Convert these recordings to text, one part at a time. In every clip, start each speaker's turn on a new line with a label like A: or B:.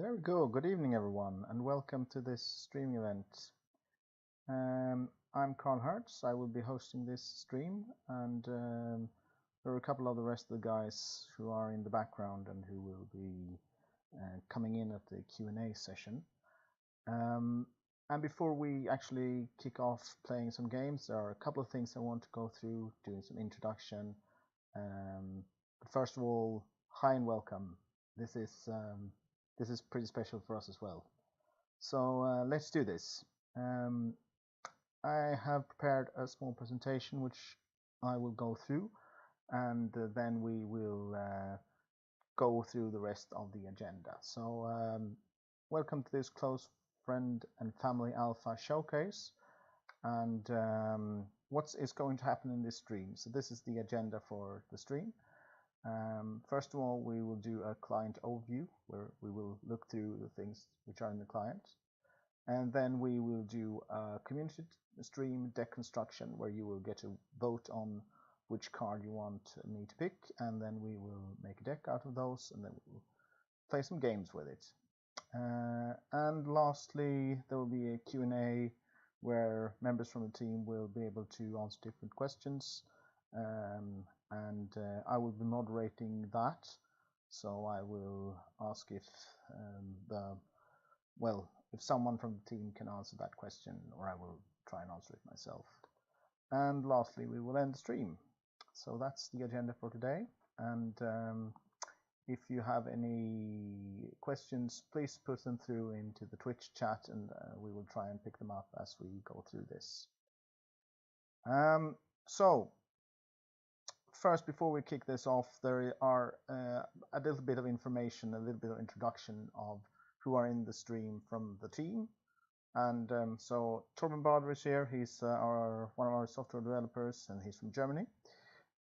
A: There we go. Good evening, everyone, and welcome to this streaming event. I'm Carl Hertz. I will be hosting this stream, and there are a couple of the rest of the guys who are in the background and who will be coming in at the Q&A session. And before we actually kick off playing some games, there are a couple of things I want to go through, doing some introduction. But first of all, hi and welcome. This is pretty special for us as well. So let's do this. I have prepared a small presentation which I will go through, and then we will go through the rest of the agenda. So welcome to this close friend and family alpha showcase, and what is going to happen in this stream. So this is the agenda for the stream. First of all, we will do a client overview where we will look through the things which are in the client. And then we will do a community stream deck construction where you will get to vote on which card you want me to pick. And then we will make a deck out of those, and then we'll play some games with it. And lastly, there will be a Q&A where members from the team will be able to answer different questions. And I will be moderating that, so I will ask if if someone from the team can answer that question, or I will try and answer it myself. And lastly, we will end the stream. So that's the agenda for today, and if you have any questions, please put them through into the Twitch chat, and we will try and pick them up as we go through this. So first, before we kick this off, there are a little bit of information, a little bit of introduction of who are in the stream from the team. And so Torben Bader is here. He's one of our software developers, and he's from Germany.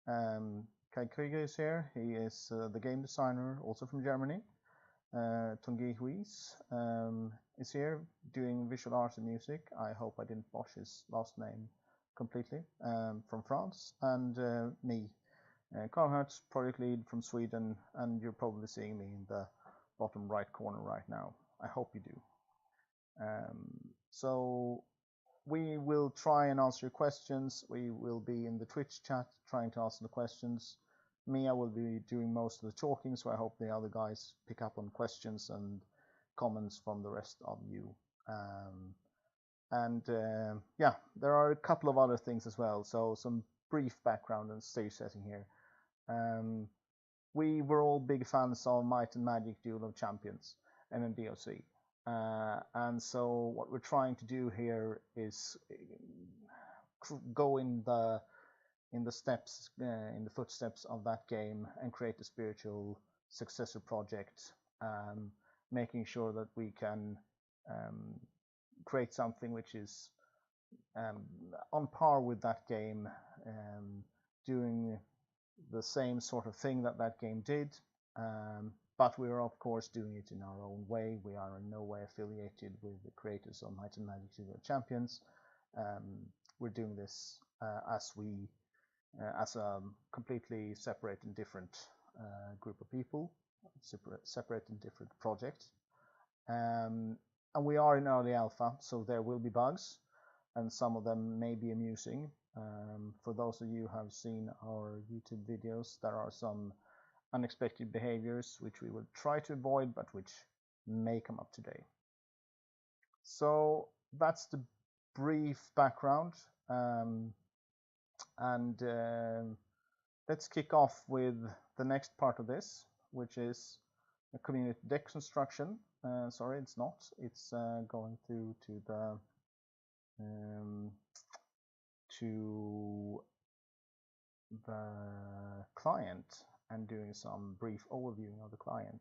A: Kai Krieger is here. He is the game designer, also from Germany. Tanguy Huis is here doing visual arts and music. I hope I didn't botch his last name completely, from France. And me, Carl Hertz, project lead from Sweden, and you're probably seeing me in the bottom right corner right now. I hope you do. So we will try and answer your questions. We will be in the Twitch chat trying to answer the questions. Me, I will be doing most of the talking, so I hope the other guys pick up on questions and comments from the rest of you. Yeah, there are a couple of other things as well. So some brief background and stage setting here. We were all big fans of Might and Magic Duel of Champions and in DOC. And so what we're trying to do here is go in the steps, in the footsteps of that game, and create a spiritual successor project, making sure that we can create something which is on par with that game, doing the same sort of thing that that game did, but we are of course doing it in our own way. We are in no way affiliated with the creators of Might and Magic Duel of Champions. We're doing this as a completely separate and different group of people, separate and different projects. And we are in early alpha, so there will be bugs, and some of them may be amusing. For those of you who have seen our YouTube videos, there are some unexpected behaviors which we will try to avoid, but which may come up today. So that's the brief background, and let's kick off with the next part of this, which is a community deck construction. Sorry, it's not. It's going through to the client and doing some brief overview of the client.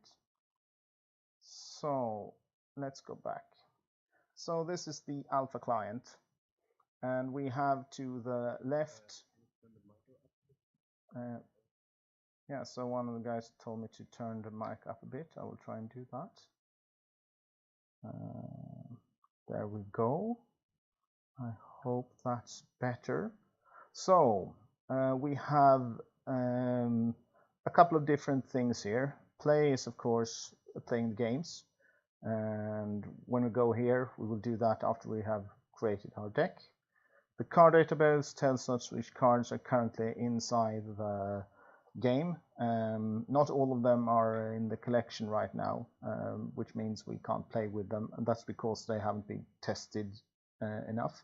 A: So let's go back. So this is the alpha client, and we have to the left. Yeah, so one of the guys told me to turn the mic up a bit. I will try and do that. There we go. I hope that's better. So we have a couple of different things here. Play is, of course, playing the games. And when we go here, we will do that after we have created our deck. The card database tells us which cards are currently inside the game. Not all of them are in the collection right now, which means we can't play with them, and that's because they haven't been tested enough.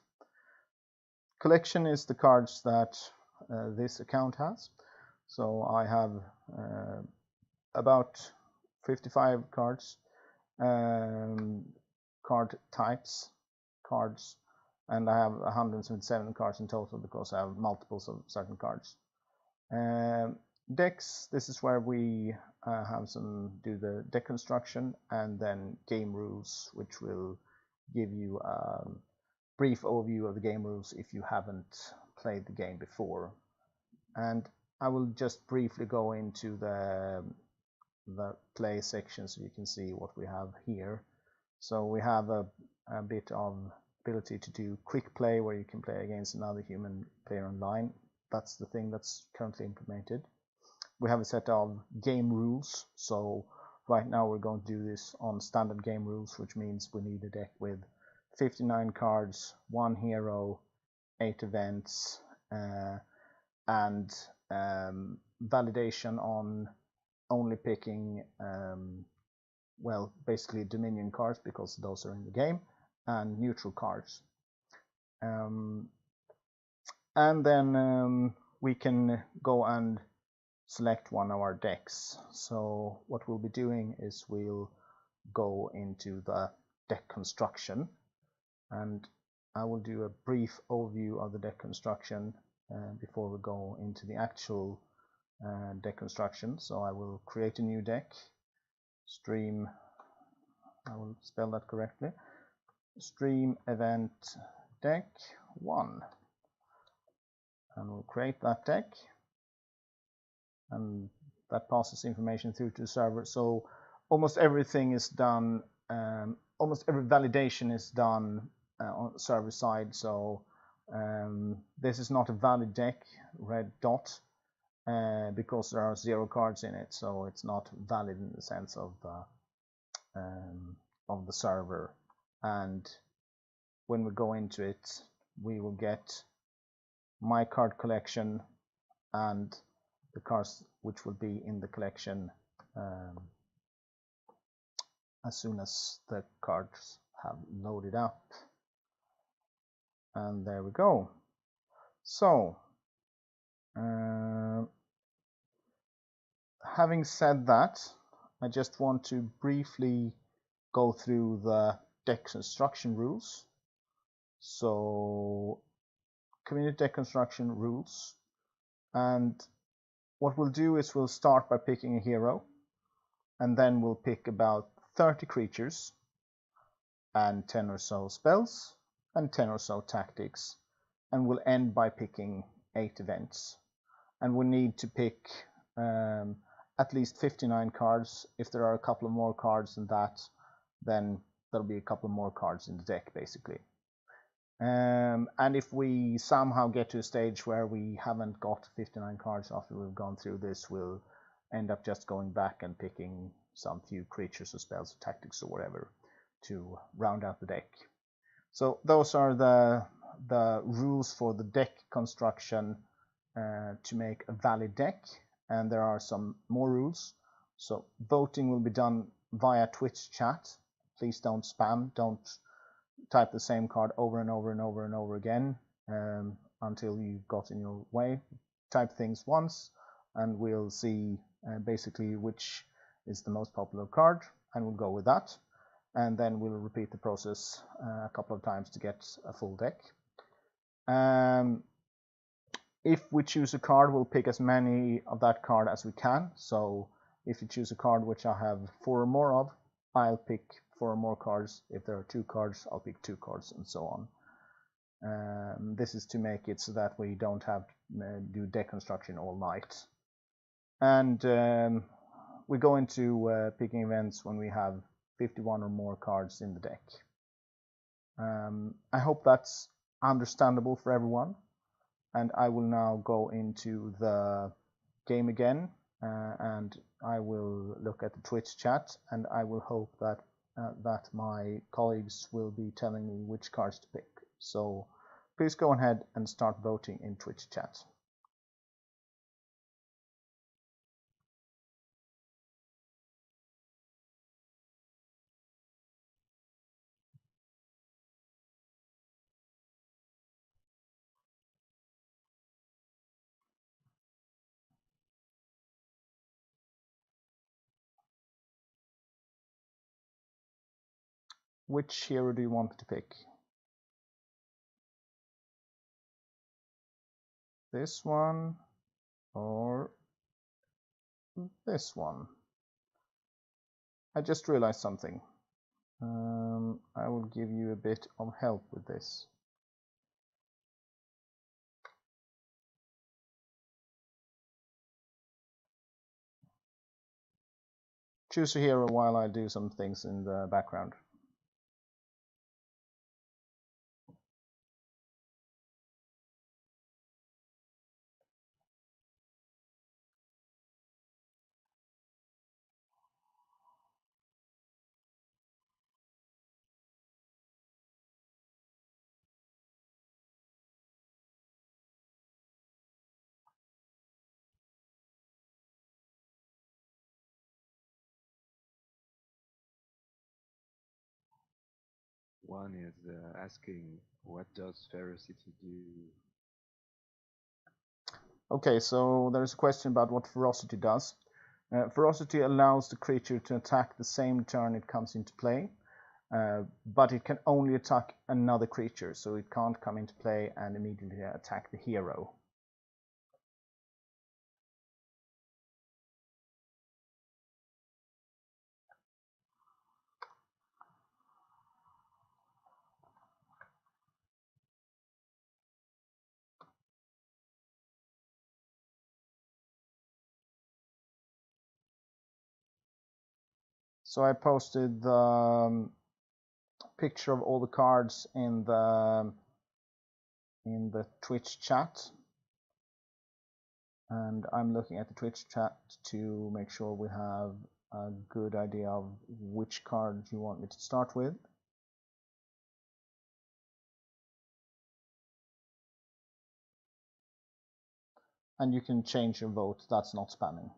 A: Collection is the cards that this account has. So I have about 55 cards, card types, cards, and I have 177 cards in total because I have multiples of certain cards. Decks, this is where we do the deck construction, and then game rules, which will give you a brief overview of the game rules if you haven't played the game before. And I will just briefly go into the play section so you can see what we have here. So we have a bit of ability to do quick play where you can play against another human player online. That's the thing that's currently implemented. We have a set of game rules. So right now we're going to do this on standard game rules, which means we need a deck with 59 cards, 1 hero, 8 events, and validation on only picking, well, basically Dominion cards because those are in the game, and neutral cards. And then we can go and select one of our decks. So what we'll be doing is we'll go into the deck construction, and I will do a brief overview of the deck construction before we go into the actual deck construction. So I will create a new deck, stream, I will spell that correctly, stream event deck 1, and we'll create that deck, and that passes information through to the server. So almost everything is done, almost every validation is done on the server side. So this is not a valid deck, red dot, because there are 0 cards in it, so it's not valid in the sense of the server. And when we go into it, we will get my card collection and the cards which will be in the collection as soon as the cards have loaded up. And there we go. So having said that, I just want to briefly go through the deck construction rules. So community deck construction rules, and what we'll do is we'll start by picking a hero, and then we'll pick about 30 creatures and 10 or so spells and 10 or so tactics, and we'll end by picking 8 events. And we need to pick at least 59 cards. If there are a couple of more cards than that, then there'll be a couple more cards in the deck basically. And if we somehow get to a stage where we haven't got 59 cards after we've gone through this, we'll end up just going back and picking some few creatures or spells or tactics or whatever to round out the deck. So those are the rules for the deck construction to make a valid deck, and there are some more rules. So voting will be done via Twitch chat. Please don't spam, don't type the same card over and over and over and over again until you've got in your way. Type things once and we'll see basically which is the most popular card, and we'll go with that, and then we'll repeat the process a couple of times to get a full deck. If we choose a card, we'll pick as many of that card as we can. So if you choose a card which I have 4 or more of, I'll pick 4 or more cards. If there are 2 cards, I'll pick 2 cards, and so on. This is to make it so that we don't have to do deck construction all night. And we go into picking events when we have 51 or more cards in the deck. I hope that's understandable for everyone. And I will now go into the game again, and I will look at the Twitch chat, and I will hope that that my colleagues will be telling me which cards to pick. So please go ahead and start voting in Twitch chat. Which hero do you want to pick? This one or this one? I just realized something. I will give you a bit of help with this. Choose a hero while I do some things in the background.
B: One is asking, what does ferocity do?
A: Okay, so there's a question about what ferocity does. Ferocity allows the creature to attack the same turn it comes into play, but it can only attack another creature, so it can't come into play and immediately attack the hero. So I posted the picture of all the cards in the Twitch chat, and I'm looking at the Twitch chat to make sure we have a good idea of which card you want me to start with. And you can change your vote, that's not spamming.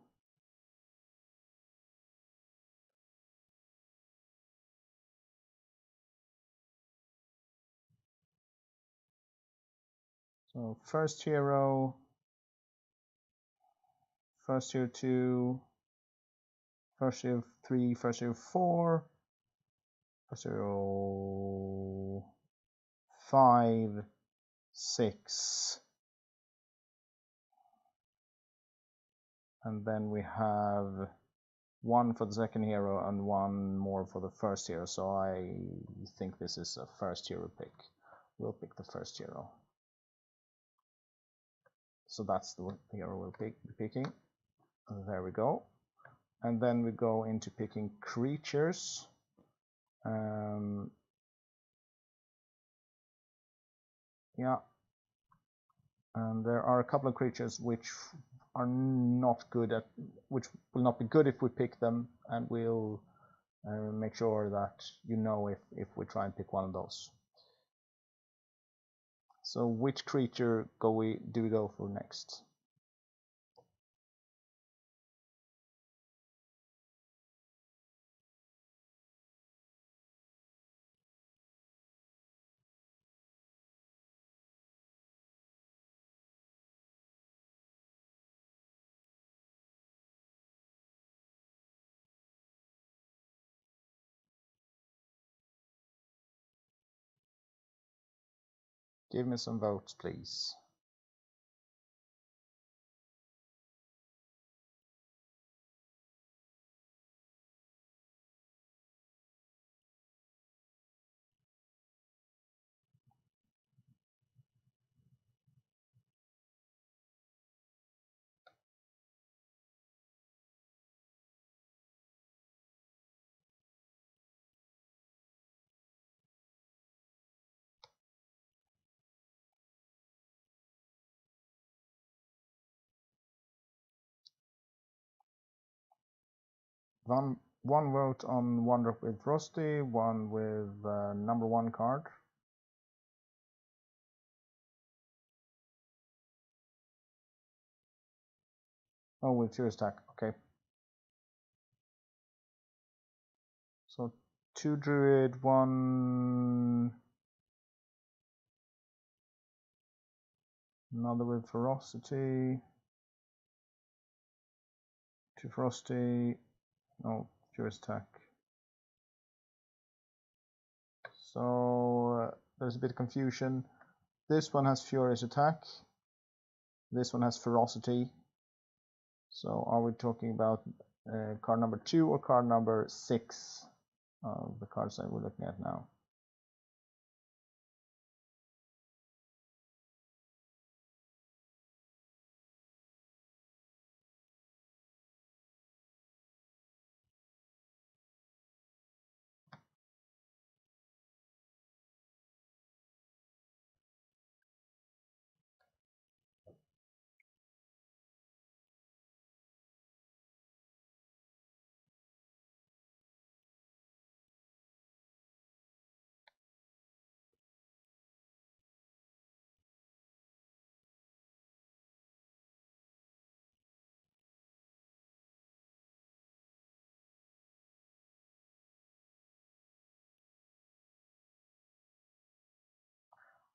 A: So first hero 2, first hero 3, first hero 4, first hero 5, 6, and then we have one for the second hero and one more for the first hero, so I think this is a first hero pick. We'll pick the first hero. So that's the hero we'll be picking. There we go. And then we go into picking creatures. Yeah. And there are a couple of creatures which are not good at, which will not be good if we pick them, and we'll make sure that you know if we try and pick one of those. So which creature do we go for next? Give me some votes, please. one vote on one drop with Frosty, one with number 1 card. Oh, with Furious Attack, okay. So 2 Druid, 1... Another with Ferocity. 2 Frosty. No, Furious Attack. So there's a bit of confusion. This one has Furious Attack. This one has Ferocity. So are we talking about card number 2 or card number 6 of the cards that we're looking at now?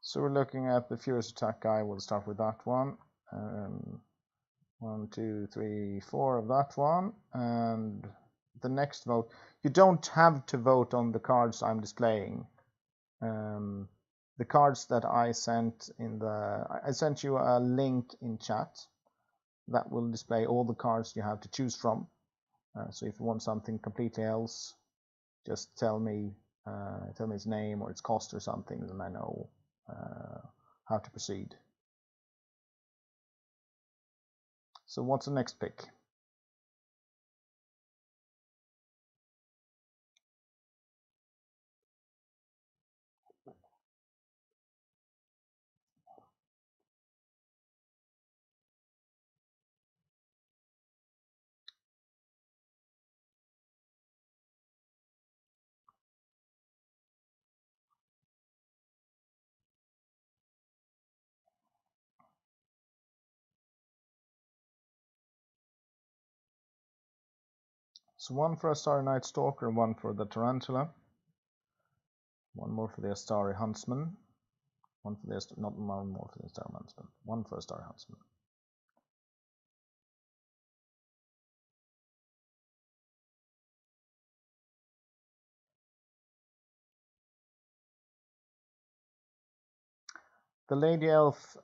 A: So we're looking at the Furious Attack guy. We'll start with that one. 1, 2, 3, 4 of that one. And the next vote. You don't have to vote on the cards I'm displaying. The cards that I sent in the... I sent you a link in chat that will display all the cards you have to choose from. So if you want something completely else, just tell me its name or its cost or something, and I know how to proceed. So what's the next pick? So one for Astari Night Stalker, one for the Tarantula, one more for the Astari Huntsman, one for the not one more for the Astari Huntsman, one for Astari Huntsman. The Lady Elf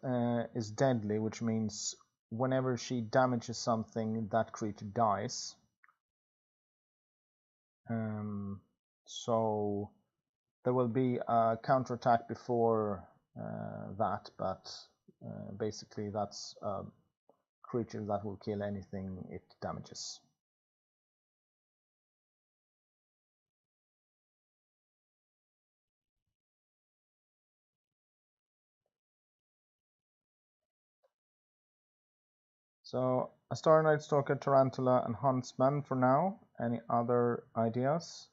A: is deadly, which means whenever she damages something, that creature dies. So there will be a counterattack before that, but basically that's a creature that will kill anything it damages. So Astari Night Stalker, Tarantula, and Huntsman for now. Any other ideas?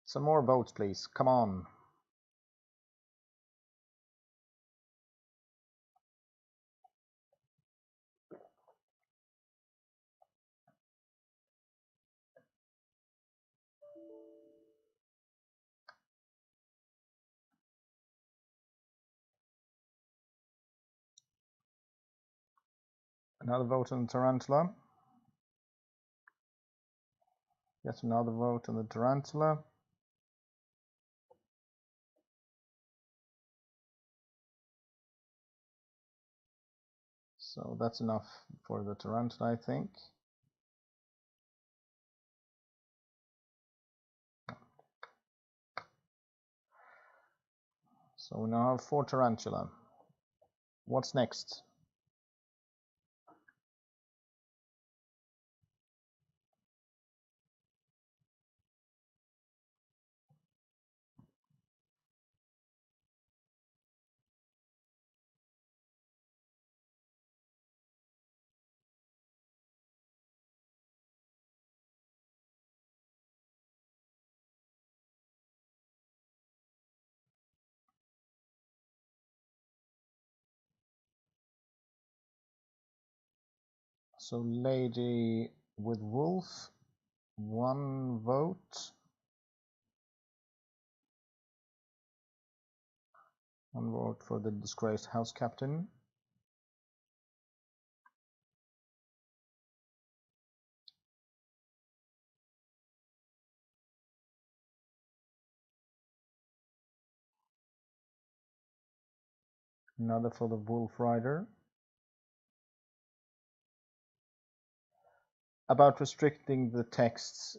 A: Some more votes, please. Come on. Another vote on the Tarantula. Yet another vote on the Tarantula. So that's enough for the Tarantula, I think. So we now have 4 Tarantula. What's next? So lady with wolf, 1 vote. 1 vote for the disgraced house captain. Another for the wolf rider. About restricting the texts,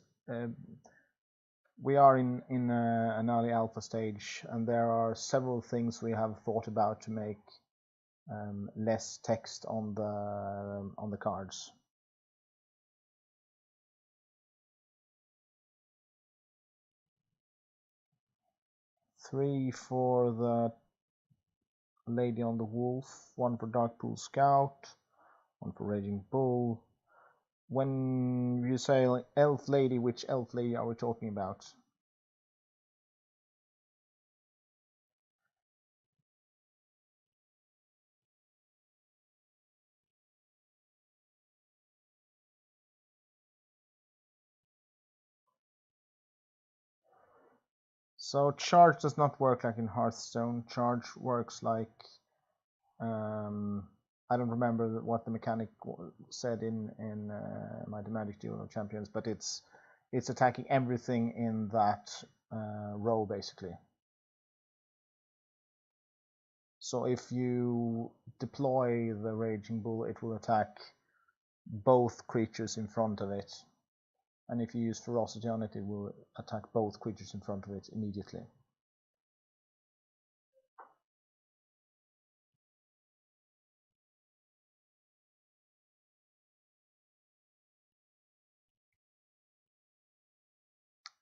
A: we are in an early alpha stage, and there are several things we have thought about to make less text on the cards. Three for the lady on the wolf, 1 for Darkpool Scout, 1 for Raging Bull. When you say elf lady, which elf lady are we talking about? So charge does not work like in Hearthstone. Charge works like I don't remember what the mechanic said in Mighty Magic Duel of Champions, but it's attacking everything in that row basically. So if you deploy the Raging Bull, it will attack both creatures in front of it, and if you use Ferocity on it, it will attack both creatures in front of it immediately.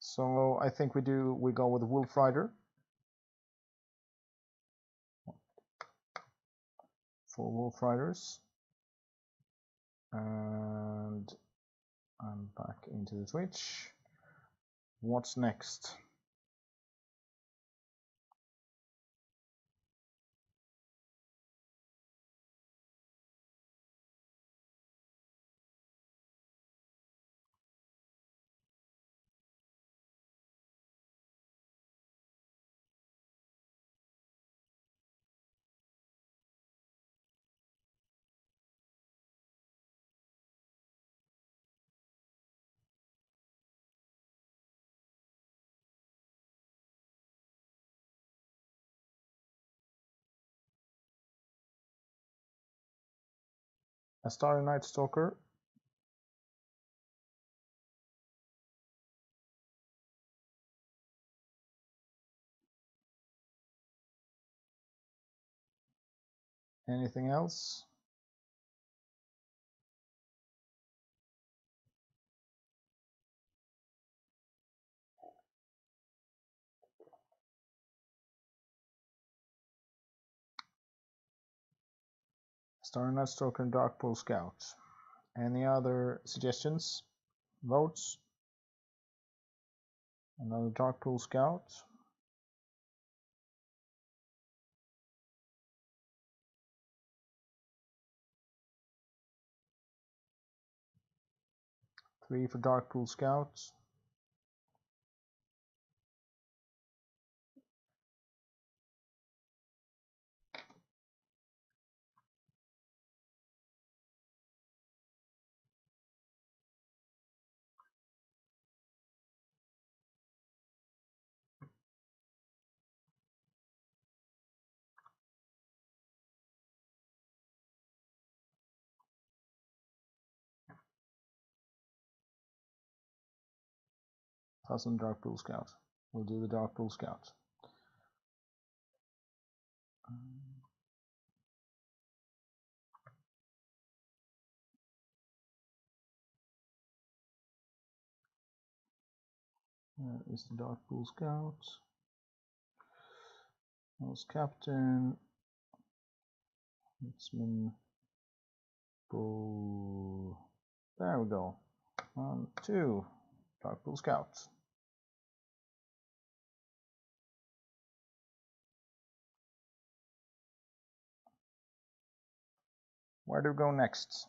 A: So I think we go with the Wolf Rider. 4 Wolf Riders. And I'm back into the Twitch. What's next? A Starry Night Stalker. Anything else? Starry Night Stalker and Darkpool Scout. Any other suggestions? Votes? Another Darkpool Scout. Three for Darkpool Scout. Plus on Darkpool Scout. We'll do the Darkpool Scout. Where is the Darkpool Scout? House Captain. Huntsman. Bull. There we go. 1, 2. Darkpool Scout. Where do we go next?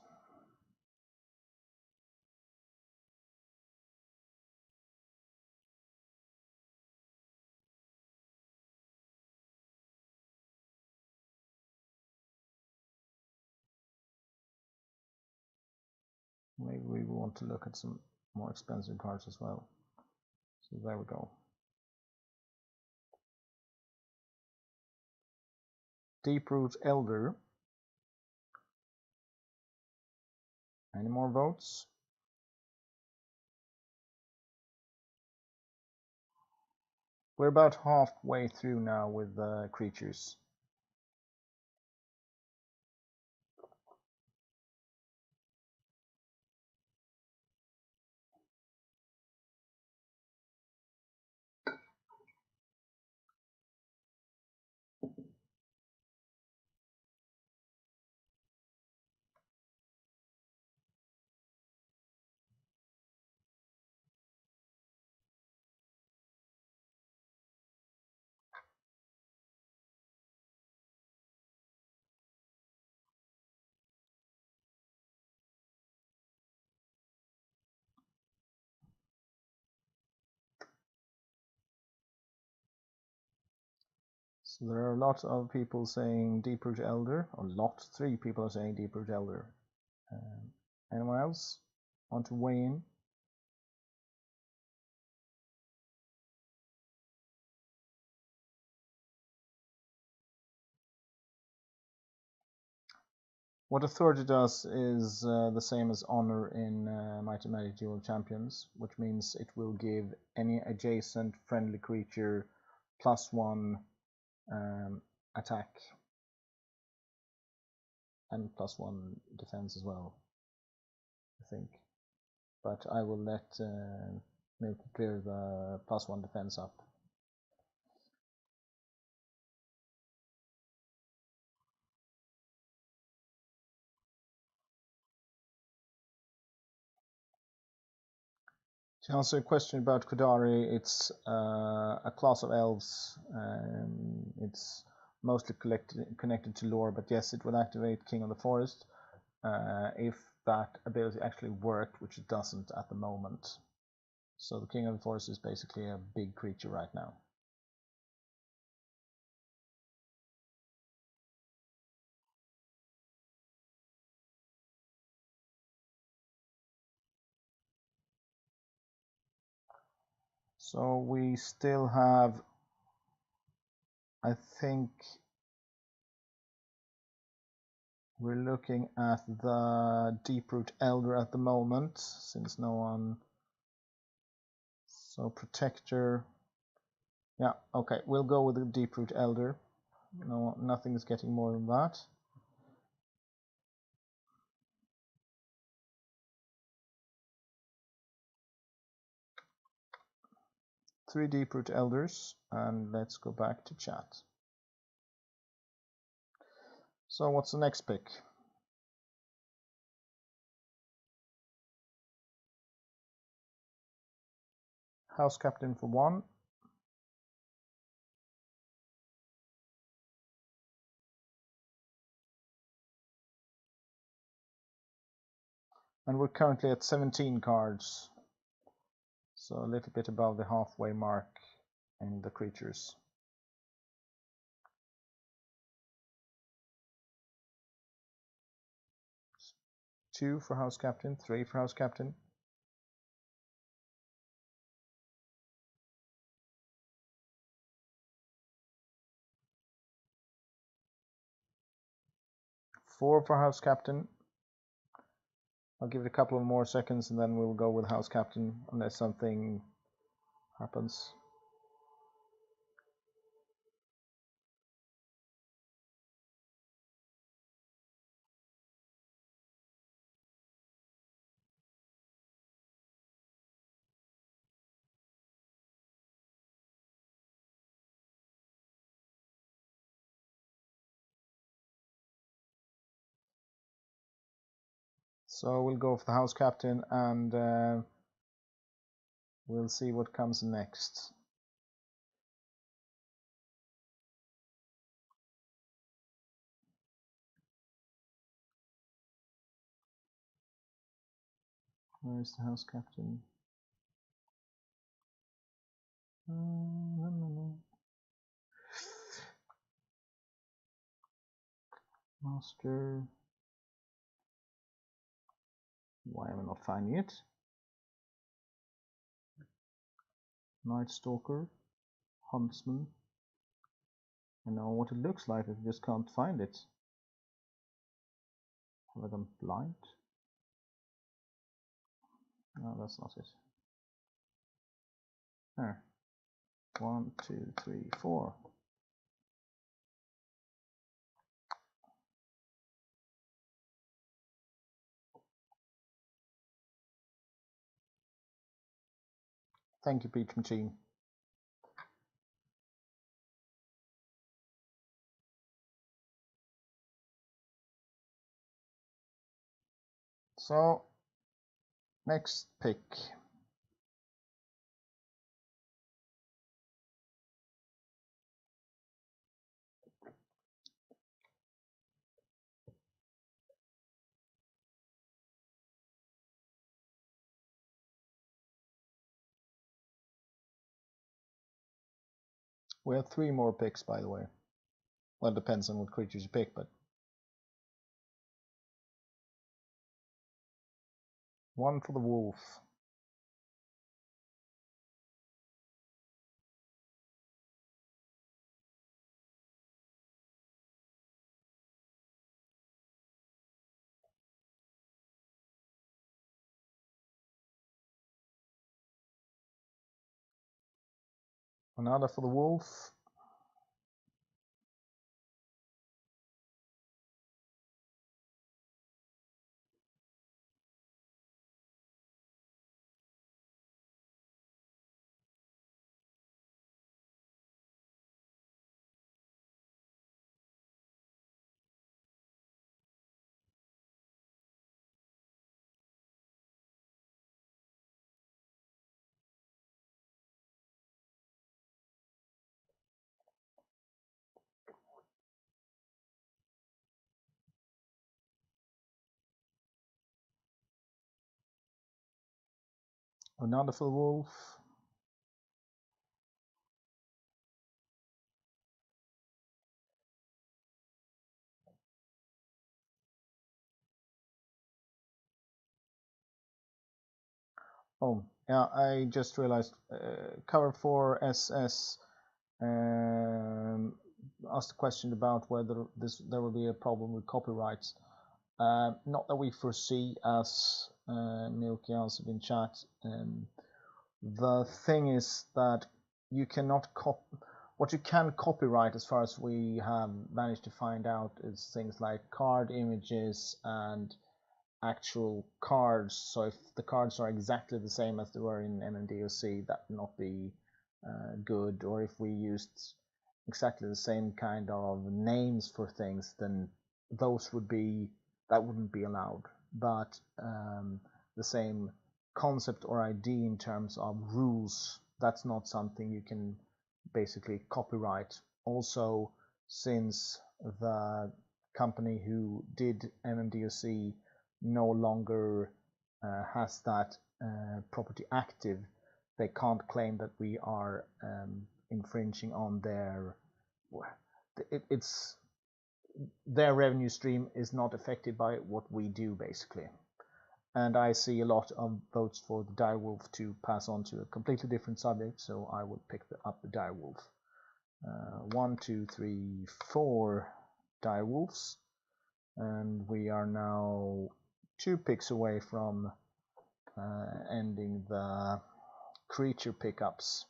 A: maybe we want to look at some more expensive cards as well. So there we go. Deeproot Elder. Any more votes? We're about halfway through now with the creatures. So there are a lot of people saying Deeproot Elder. A lot. 3 people are saying Deeproot Elder. Anyone else want to weigh in? What Authority does is the same as Honor in Might and Magic Duel Champions, which means it will give any adjacent friendly creature +1 attack and +1 defense as well, I think. But I will let Milk clear the +1 defense up. To answer a question about Kodari, it's a class of elves. It's mostly connected to lore, but yes, it will activate King of the Forest if that ability actually worked, which it doesn't at the moment. So the King of the Forest is basically a big creature right now. So we still have, I think, we're looking at the Deeproot Elder at the moment, since no one. So Protector. Yeah, okay, we'll go with the Deeproot Elder. No, nothing is getting more than that. Three Deeproot Elders, and let's go back to chat. So what's the next pick? House Captain for 1. And we're currently at 17 cards. So a little bit above the halfway mark in the creatures. 2 for House Captain, 3 for House Captain. 4 for House Captain. I'll give it a couple of more seconds and then we'll go with House Captain unless something happens. So we'll go for the House Captain and we'll see what comes next. Where's the House Captain? Master. Why am I not finding it? Night Stalker, Huntsman. I know what it looks like, I just can't find it. Have I gone blind? No, that's not it. There. 1, 2, 3, 4. Thank you, Peach Machine. So, next pick. We have 3 more picks, by the way. Well, it depends on what creatures you pick, but 1 for the wolf. Another for the wolf. Another for the wolf. Oh, yeah, I just realized cover 4 SS asked a question about whether there will be a problem with copyrights. Not that we foresee, as Milky answered in chat. The thing is that you cannot what you can copyright, as far as we have managed to find out, is things like card images and actual cards. So if the cards are exactly the same as they were in MMDOC, that would not be good. Or if we used exactly the same kind of names for things, then those wouldn't be allowed. But the same concept or idea in terms of rules, that's not something you can basically copyright. Also, since the company who did MMDOC no longer has that property active, they can't claim that we are infringing on their revenue stream is not affected by what we do, basically. And I see a lot of votes for the direwolf to pass on to a completely different subject, so I will pick up the direwolf. 1, 2, 3, 4 direwolves, and we are now 2 picks away from ending the creature pickups.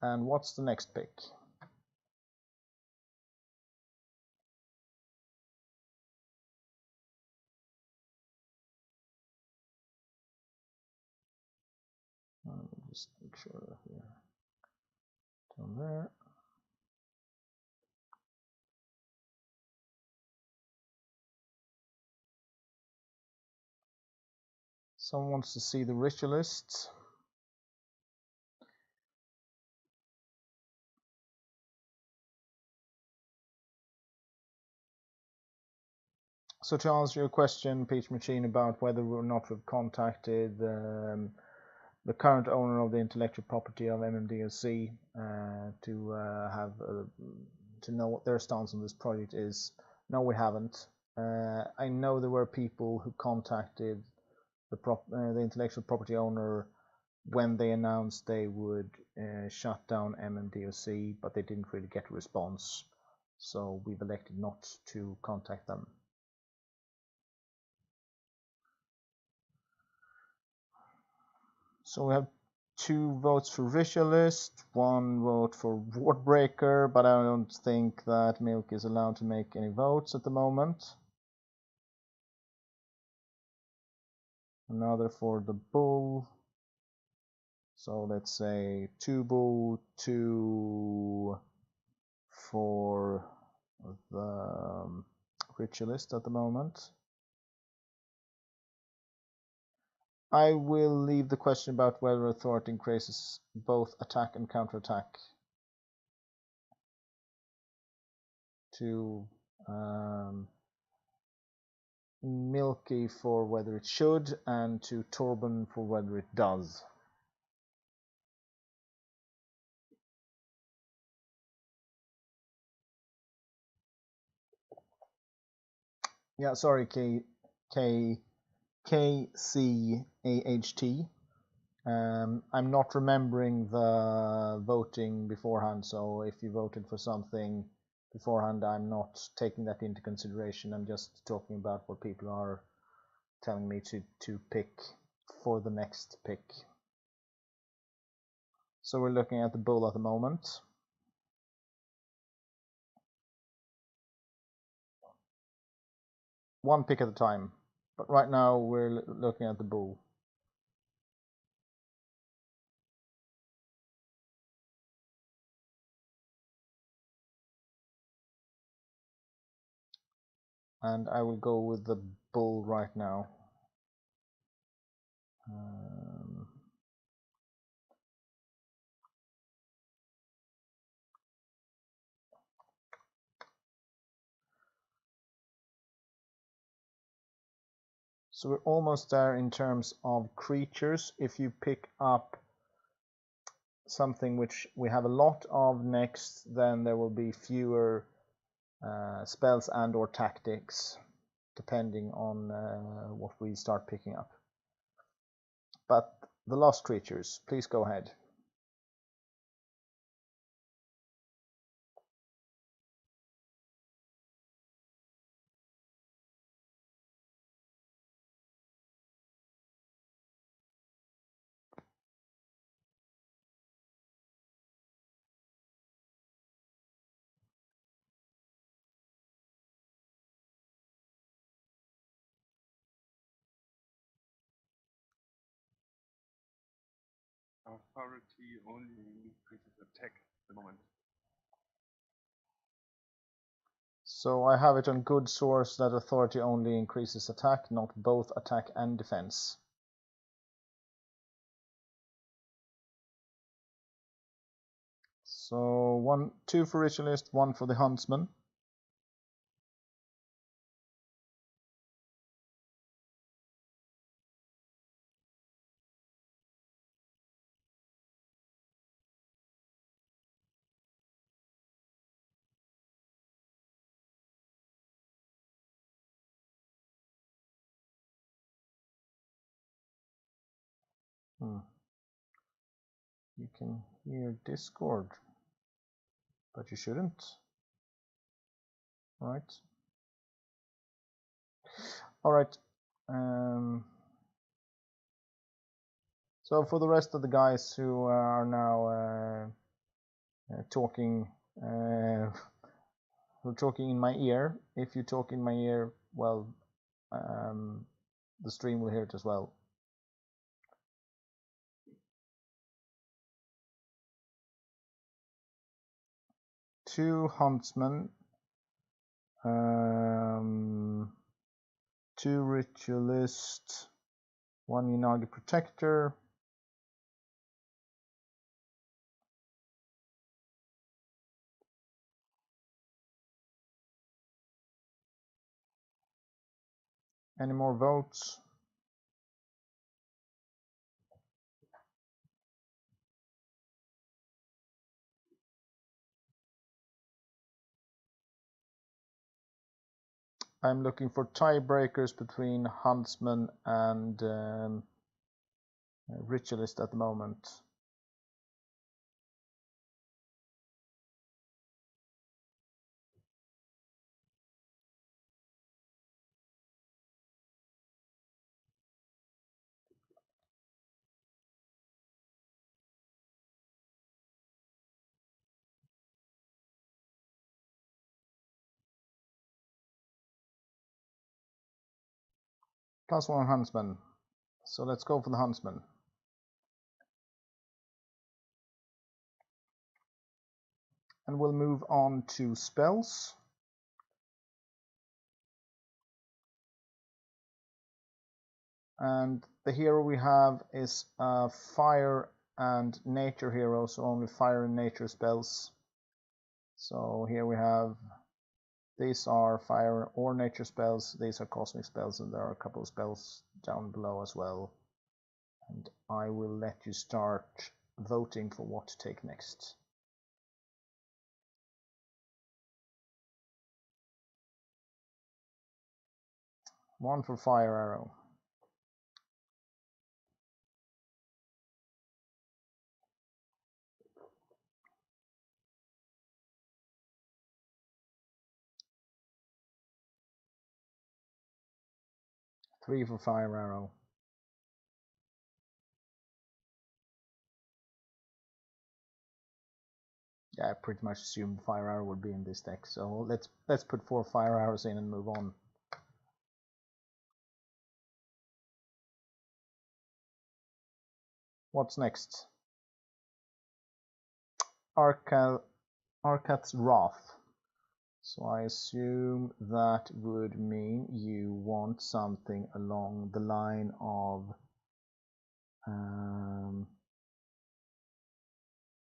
A: And what's the next pick? Let me just make sure that we're down there. Someone wants to see the ritualists. So to answer your question, Peach Machine, about whether or not we've contacted the current owner of the intellectual property of MMDOC to know what their stance on this project is, No, we haven't. I know there were people who contacted the intellectual property owner when they announced they would shut down MMDOC, but they didn't really get a response. So we've elected not to contact them. So we have 2 votes for Ritualist, 1 vote for Wardbreaker, but I don't think that Milk is allowed to make any votes at the moment. Another for the Bull. So let's say 2 Bull, 2 for the Ritualist at the moment. I will leave the question about whether authority increases both attack and counterattack to Milky for whether it should, and to Torben for whether it does. Yeah, sorry, KCAHT. I'm not remembering the voting beforehand, so if you voted for something beforehand, I'm not taking that into consideration. I'm just talking about what people are telling me to pick for the next pick. So we're looking at the Bull at the moment. One pick at a time, but right now we're looking at the Bull. And I will go with the Bull right now. So we're almost there in terms of creatures. If you pick up something which we have a lot of next, then there will be fewer spells and or tactics, depending on what we start picking up. But the lost creatures, please go ahead.
B: Authority only increases attack at the moment.
A: So I have it on good source that authority only increases attack, not both attack and defense. So 2 for Ritualist, 1 for the Huntsman. You can hear Discord, but you shouldn't. Right. All right. So for the rest of the guys who are now talking, who are talking in my ear, if you talk in my ear, well, the stream will hear it as well. Two Huntsmen, 2 Ritualist, 1 Unagi Protector, any more votes? I'm looking for tiebreakers between Huntsman and Ritualist at the moment. +1 Huntsman. So let's go for the Huntsman. And we'll move on to spells. And the hero we have is a fire and nature hero, so only fire and nature spells. So here we have, these are fire or nature spells, these are cosmic spells, and there are a couple of spells down below as well. And I will let you start voting for what to take next. One for fire arrow. Three for fire arrow. Yeah, I pretty much assumed fire arrow would be in this deck, so let's put 4 fire arrows in and move on. What's next? Arkat's Wrath. So I assume that would mean you want something along the line of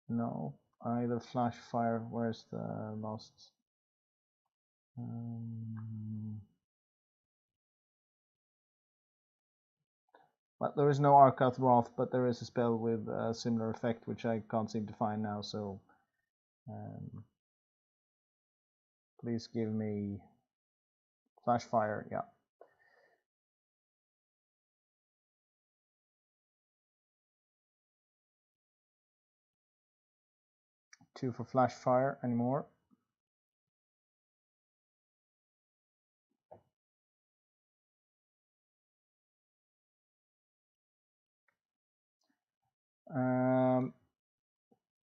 A: no, either flash fire. Where's the last? But there is no Arkat's Wrath, but there is a spell with a similar effect, which I can't seem to find now. So please give me flash fire. Yeah. Two for flash fire. Any more?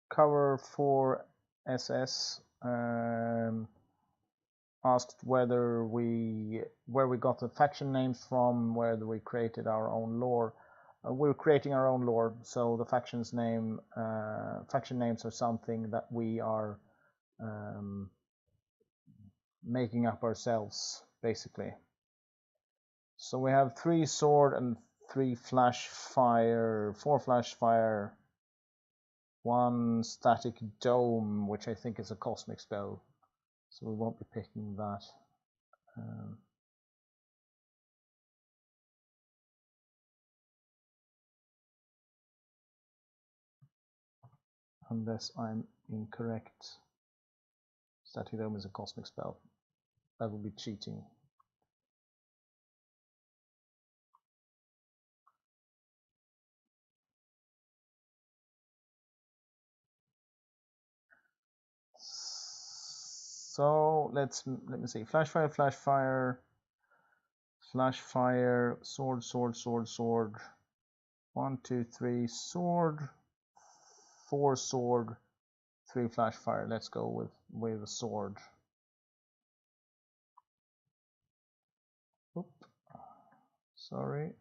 A: Cover for SS asked where we got the faction names from, whether we created our own lore. We're creating our own lore, so the faction names are something that we are making up ourselves, basically. So we have 3 sword and 3 flash fire, 4 flash fire, 1 static dome, which I think is a cosmic spell, so we won't be picking that. Unless I'm incorrect. Static dome is a cosmic spell. That would be cheating. So let me see. Flash fire, flash fire, flash fire, sword, sword, sword, sword. 1, 2, 3, sword, 4 sword, 3 flash fire. Let's go with the sword. Oop. Sorry.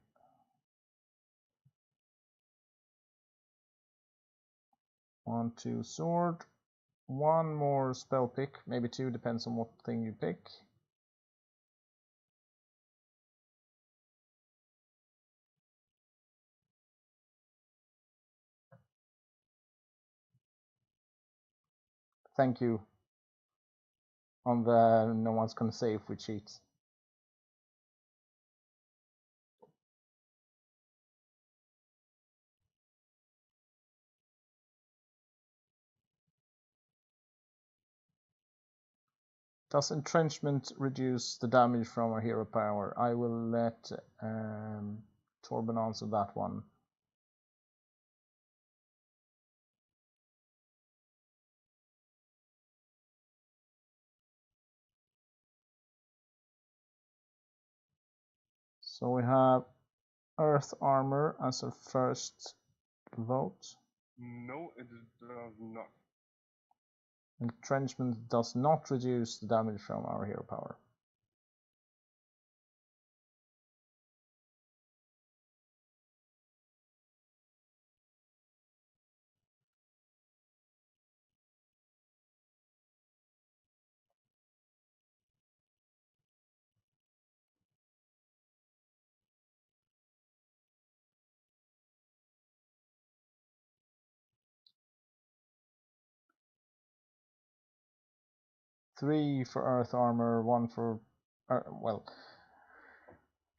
A: One, 2 sword. 1 more spell pick, maybe 2, depends on what thing you pick. Thank you. On the no one's gonna say if we cheat. Does entrenchment reduce the damage from our hero power? I will let Torben answer that one. So we have Earth Armor as our first vote.
B: No, it does not.
A: Entrenchment does not reduce the damage from our hero power. Three for Earth Armor, one for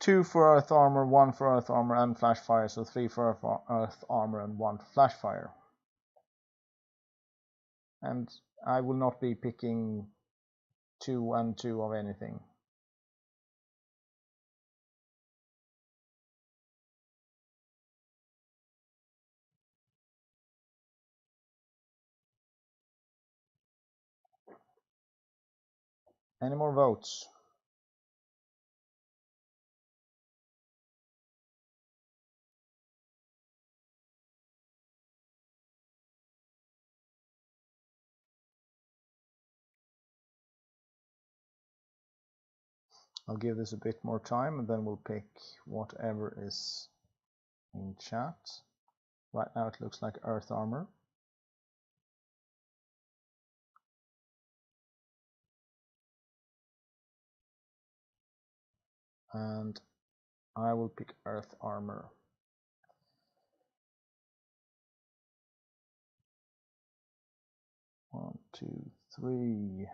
A: two for Earth Armor, one for Earth Armor and Flash Fire, so three for Earth Armor and one for Flash Fire. And I will not be picking 2 and 2 of anything. Any more votes? I'll give this a bit more time and then we'll pick whatever is in chat. Right now it looks like Earth Armor. And I will pick Earth Armor. One, two, three.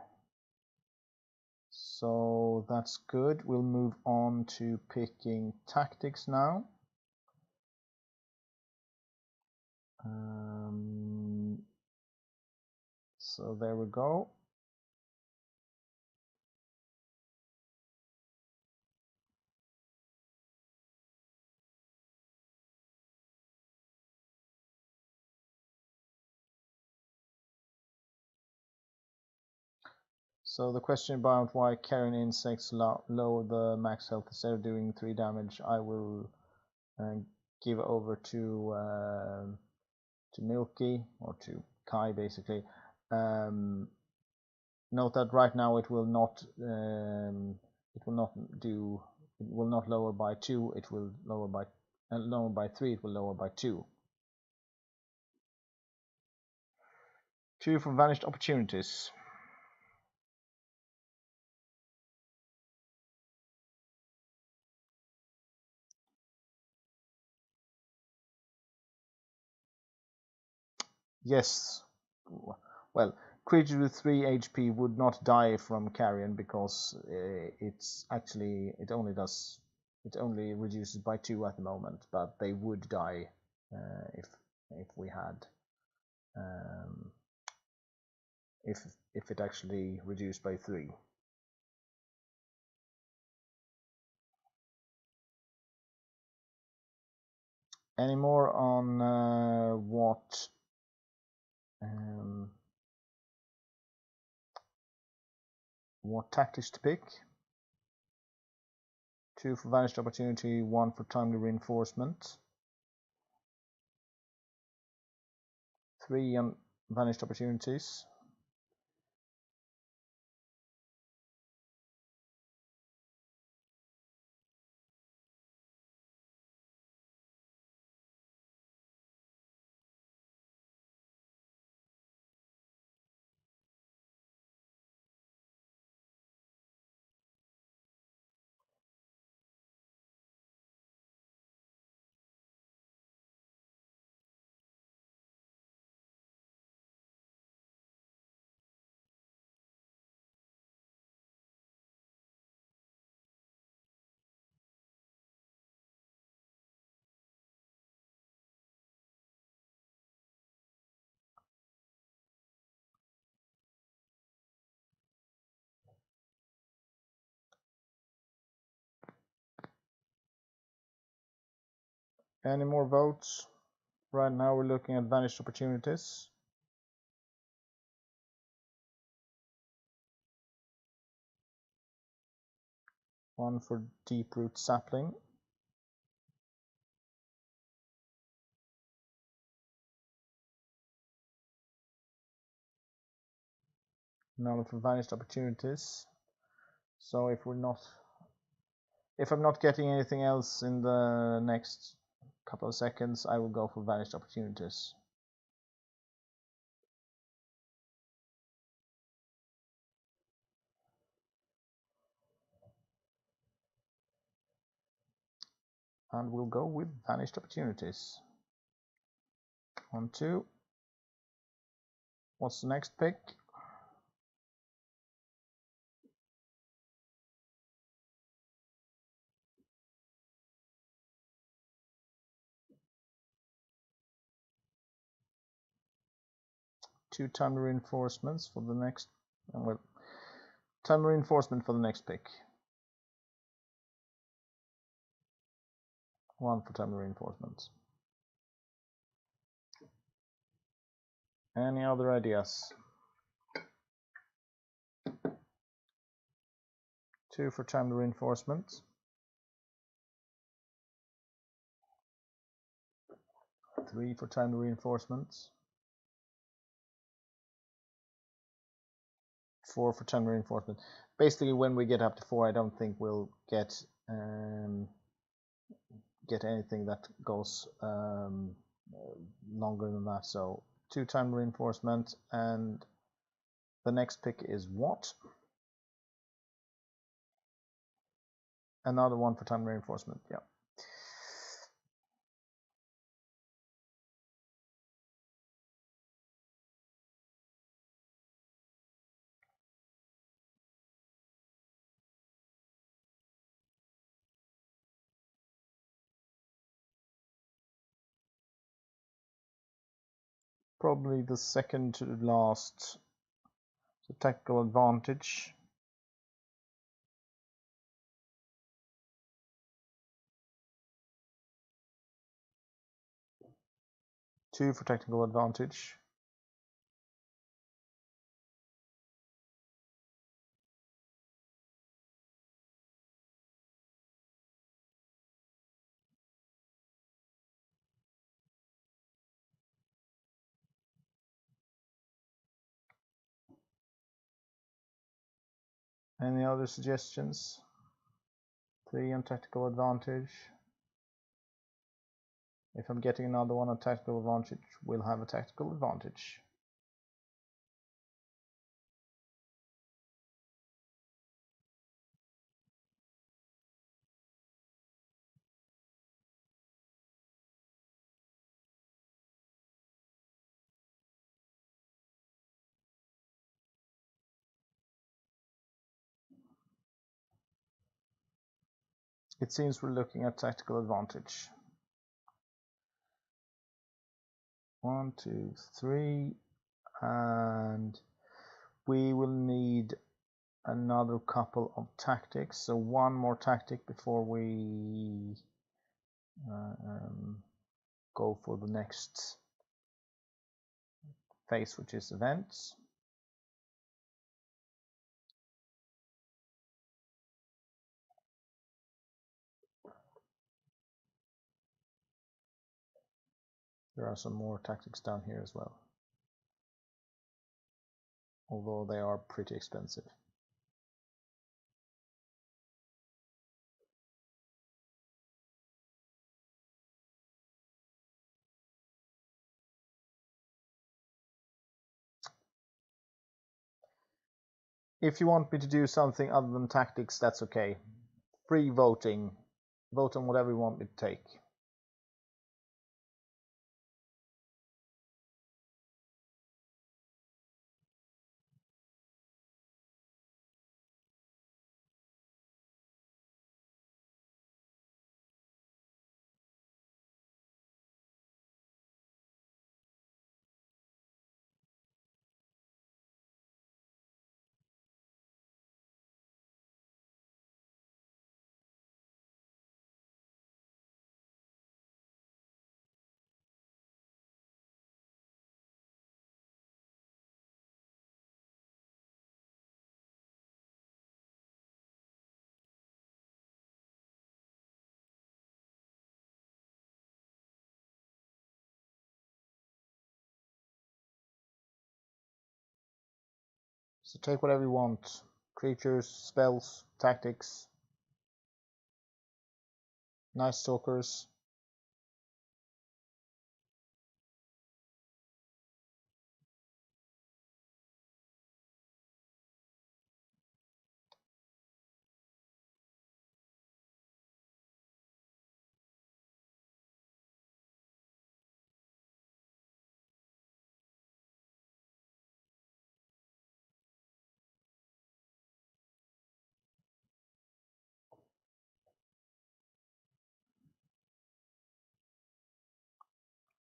A: So that's good. We'll move on to picking tactics now. So there we go. So the question about why carrion insects lower the max health instead of doing 3 damage, I will give over to Milky, or to Kai basically. Note that right now it will not lower by 2. It will lower by 3. It will lower by 2. 2 for vanished opportunities. Yes. Well, creatures with 3 HP would not die from carrion because it only reduces by 2 at the moment, but they would die if we had if it actually reduced by 3. Any more on what tactics to pick? 2 for vanished opportunity, 1 for timely reinforcement, 3 on vanished opportunities. Any more votes? Right now we're looking at vanished opportunities. One for deep root sapling. Another for vanished opportunities. So if I'm not getting anything else in the next couple of seconds, I will go for vanished opportunities. And we'll go with vanished opportunities. 1, 2. What's the next pick? Two time reinforcements for the next, well, time reinforcement for the next pick. One for time reinforcements. Any other ideas? Two for time reinforcement. Three for time reinforcements. 4 for time reinforcement. Basically, when we get up to 4, I don't think we'll get anything that goes longer than that. So 2 time reinforcement, and the next pick is what? Another one for time reinforcement. Yeah. Probably the second to last, the tactical advantage. Two for tactical advantage. Any other suggestions? 3 on tactical advantage. If I'm getting another one on tactical advantage, we'll have a tactical advantage. It seems we're looking at tactical advantage. 1, 2, 3, and we will need another couple of tactics. So one more tactic before we go for the next phase, which is events. There are some more tactics down here as well, although they are pretty expensive. If you want me to do something other than tactics, that's okay. Free voting. Vote on whatever you want me to take. So take whatever you want. Creatures, spells, tactics, Night Stalkers.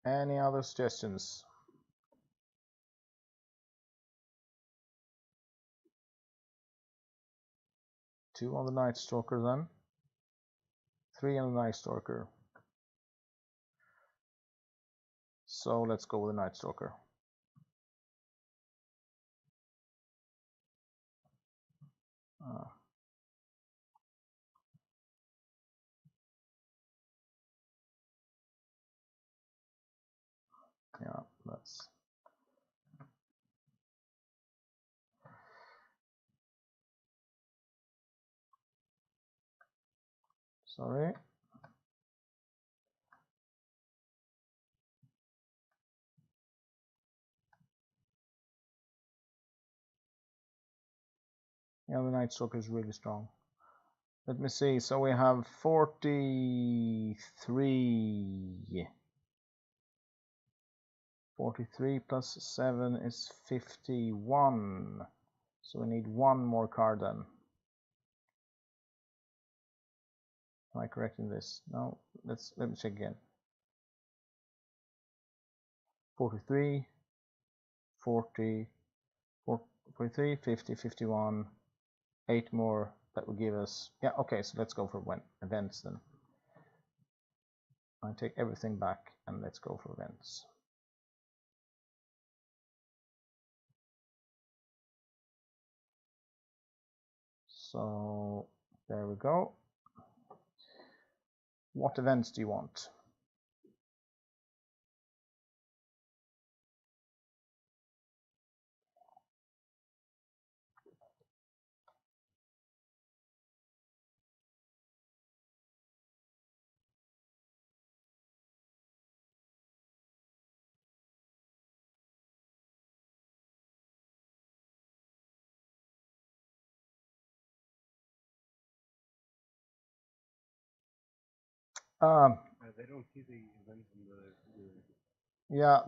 A: Any other suggestions? 2 on the Night Stalker then. 3 on the Night Stalker. So let's go with the Night Stalker. Yeah, that's... Sorry. Yeah, the Night Stalker is really strong. Let me see. So we have 43. 43 plus 7 is 51. So we need 1 more card then. Am I correct in this? No. Let me check again. 43, 40, 43, 50, 51. 8 more. That will give us... Yeah, okay, so let's go for events then. I take everything back and let's go for events. So there we go. What events do you want?
B: They don't see the events in the
A: Yeah.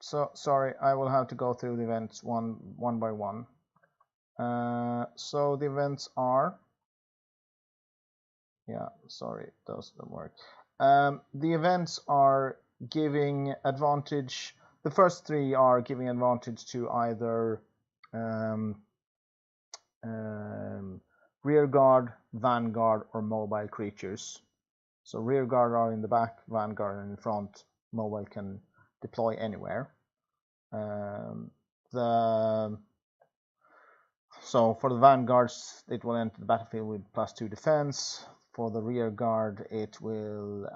A: So sorry, I will have to go through the events one by one. So the events are... Yeah, sorry, those don't work. The events are giving advantage. The first 3 are giving advantage to either rear guard, vanguard, or mobile creatures. So rear guard are in the back, vanguard are in front, mobile can deploy anywhere. So for the vanguards, it will enter the battlefield with +2 defense. For the rear guard, it will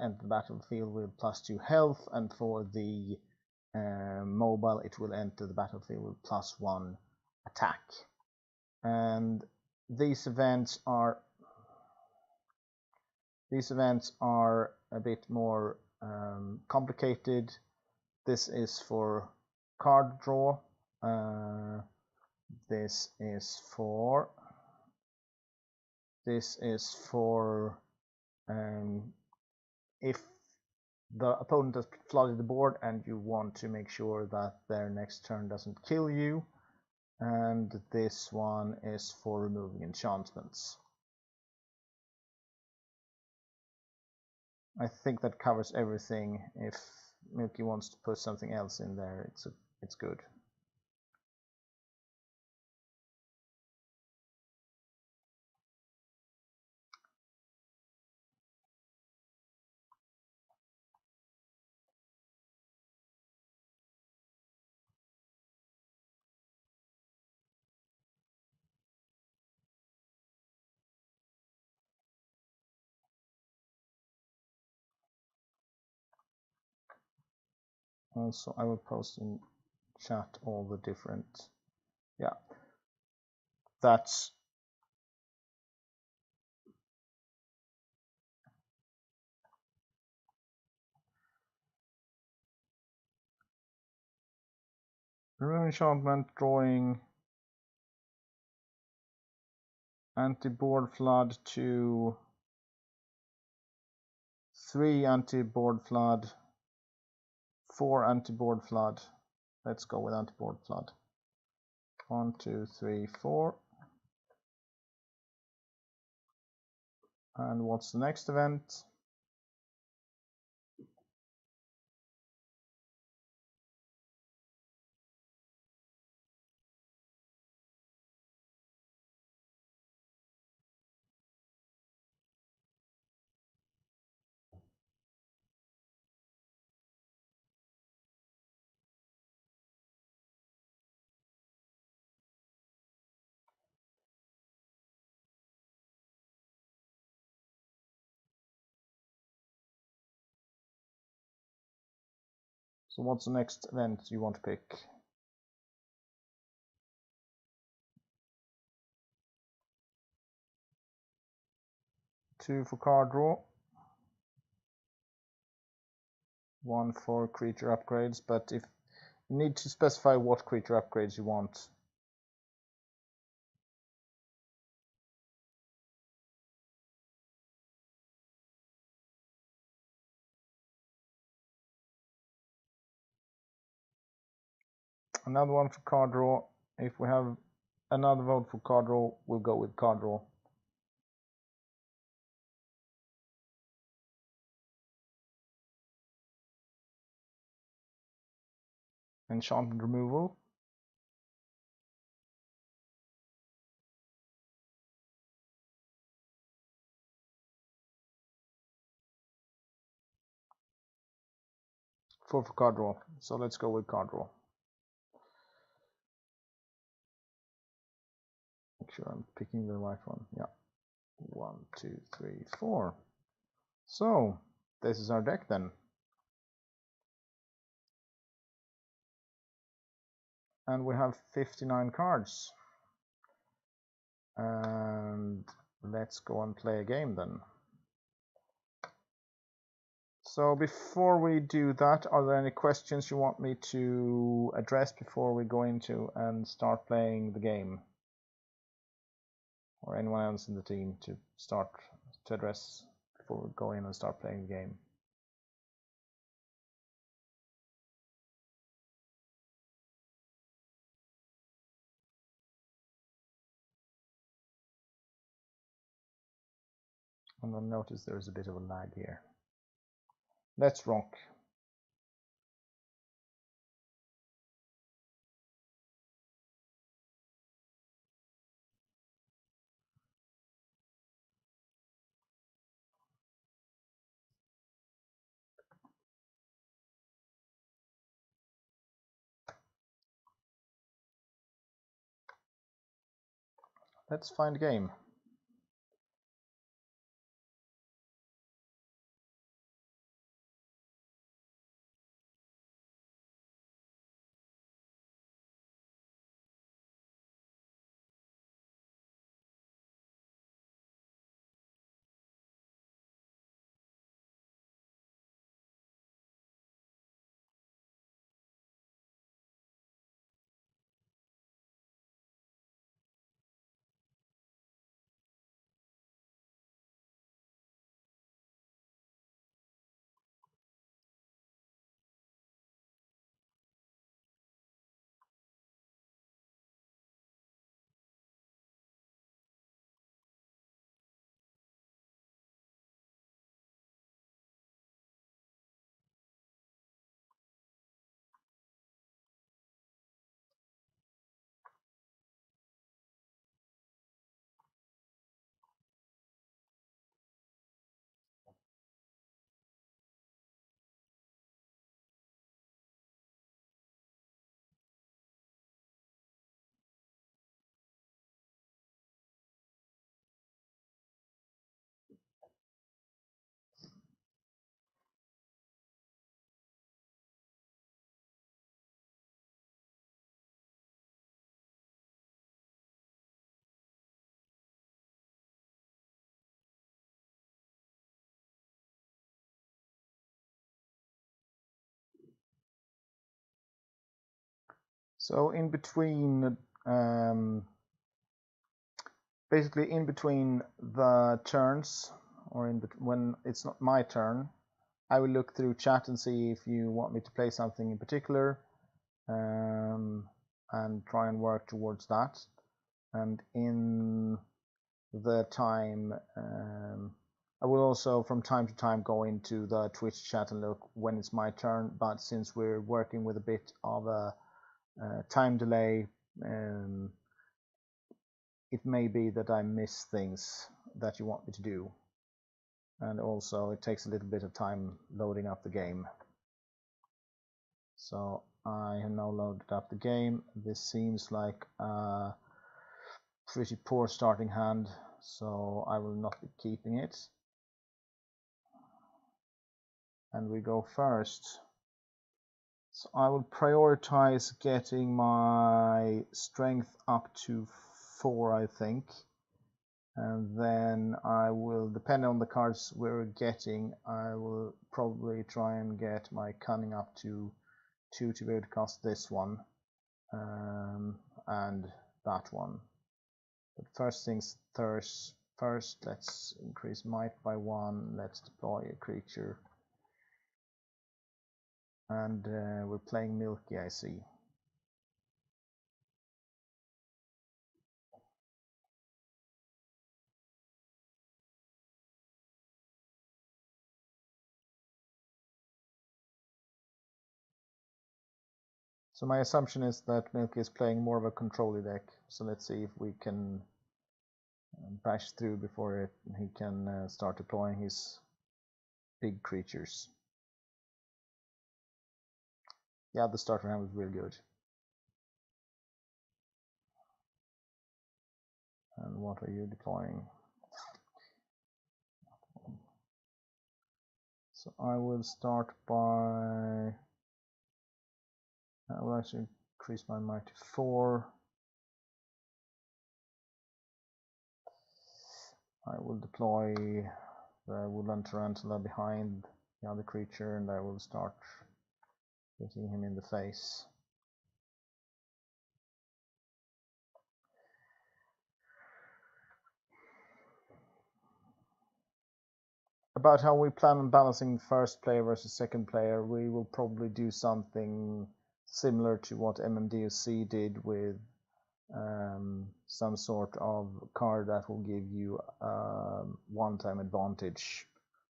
A: enter the battlefield with +2 health, and for the mobile, it will enter the battlefield with +1 attack. And these events are a bit more complicated. This is for card draw. This is for if the opponent has flooded the board and you want to make sure that their next turn doesn't kill you. And this one is for removing enchantments. I think that covers everything. If Milky wants to put something else in there, it's good. Also, I will post in chat all the different Yeah, that's rune enchantment, drawing anti-board flood to 3 anti-board flood, 4 anti-board flood. Let's go with anti-board flood. 1, 2, 3, 4. And what's the next event? So what's the next event you want to pick? 2 for card draw, 1 for creature upgrades, but if you need to specify what creature upgrades you want. Another one for card draw. If we have another vote for card draw, we'll go with card draw. Enchantment removal. For card draw. So let's go with card draw. Make sure I'm picking the right one. Yeah. 1, 2, 3, 4. So this is our deck then. And we have 59 cards. And let's go and play a game then. So before we do that, are there any questions you want me to address before we go into and start playing the game? Or anyone else in the team to start to address before we go in and start playing the game? And I'll notice there's a bit of a lag here. Let's rock. Let's find a game. So in between, basically in between the turns, or when it's not my turn, I will look through chat and see if you want me to play something in particular, and try and work towards that. And in the time, I will also from time to time go into the Twitch chat and look when it's my turn, but since we're working with a bit of a time delay, it may be that I miss things that you want me to do, and also it takes a little bit of time loading up the game. So I have now loaded up the game. This seems like a pretty poor starting hand, so I will not be keeping it. And we go first. So I will prioritize getting my strength up to 4, I think. And then I will, depending on the cards we're getting, I will probably try and get my cunning up to 2 to be able to cast this one, and that one. But first things first, let's increase might by 1, let's deploy a creature. And we're playing Milky, I see. So my assumption is that Milky is playing more of a control deck. So let's see if we can bash through before he can start deploying his big creatures. Yeah, the starter hand was really good. And what are you deploying? So I will start by, I will actually increase my might to 4. I will deploy the Woodland Tarantula behind the other creature, and I will start hitting him in the face. About how we plan on balancing first player versus second player, we will probably do something similar to what MMDOC did with some sort of card that will give you one-time advantage,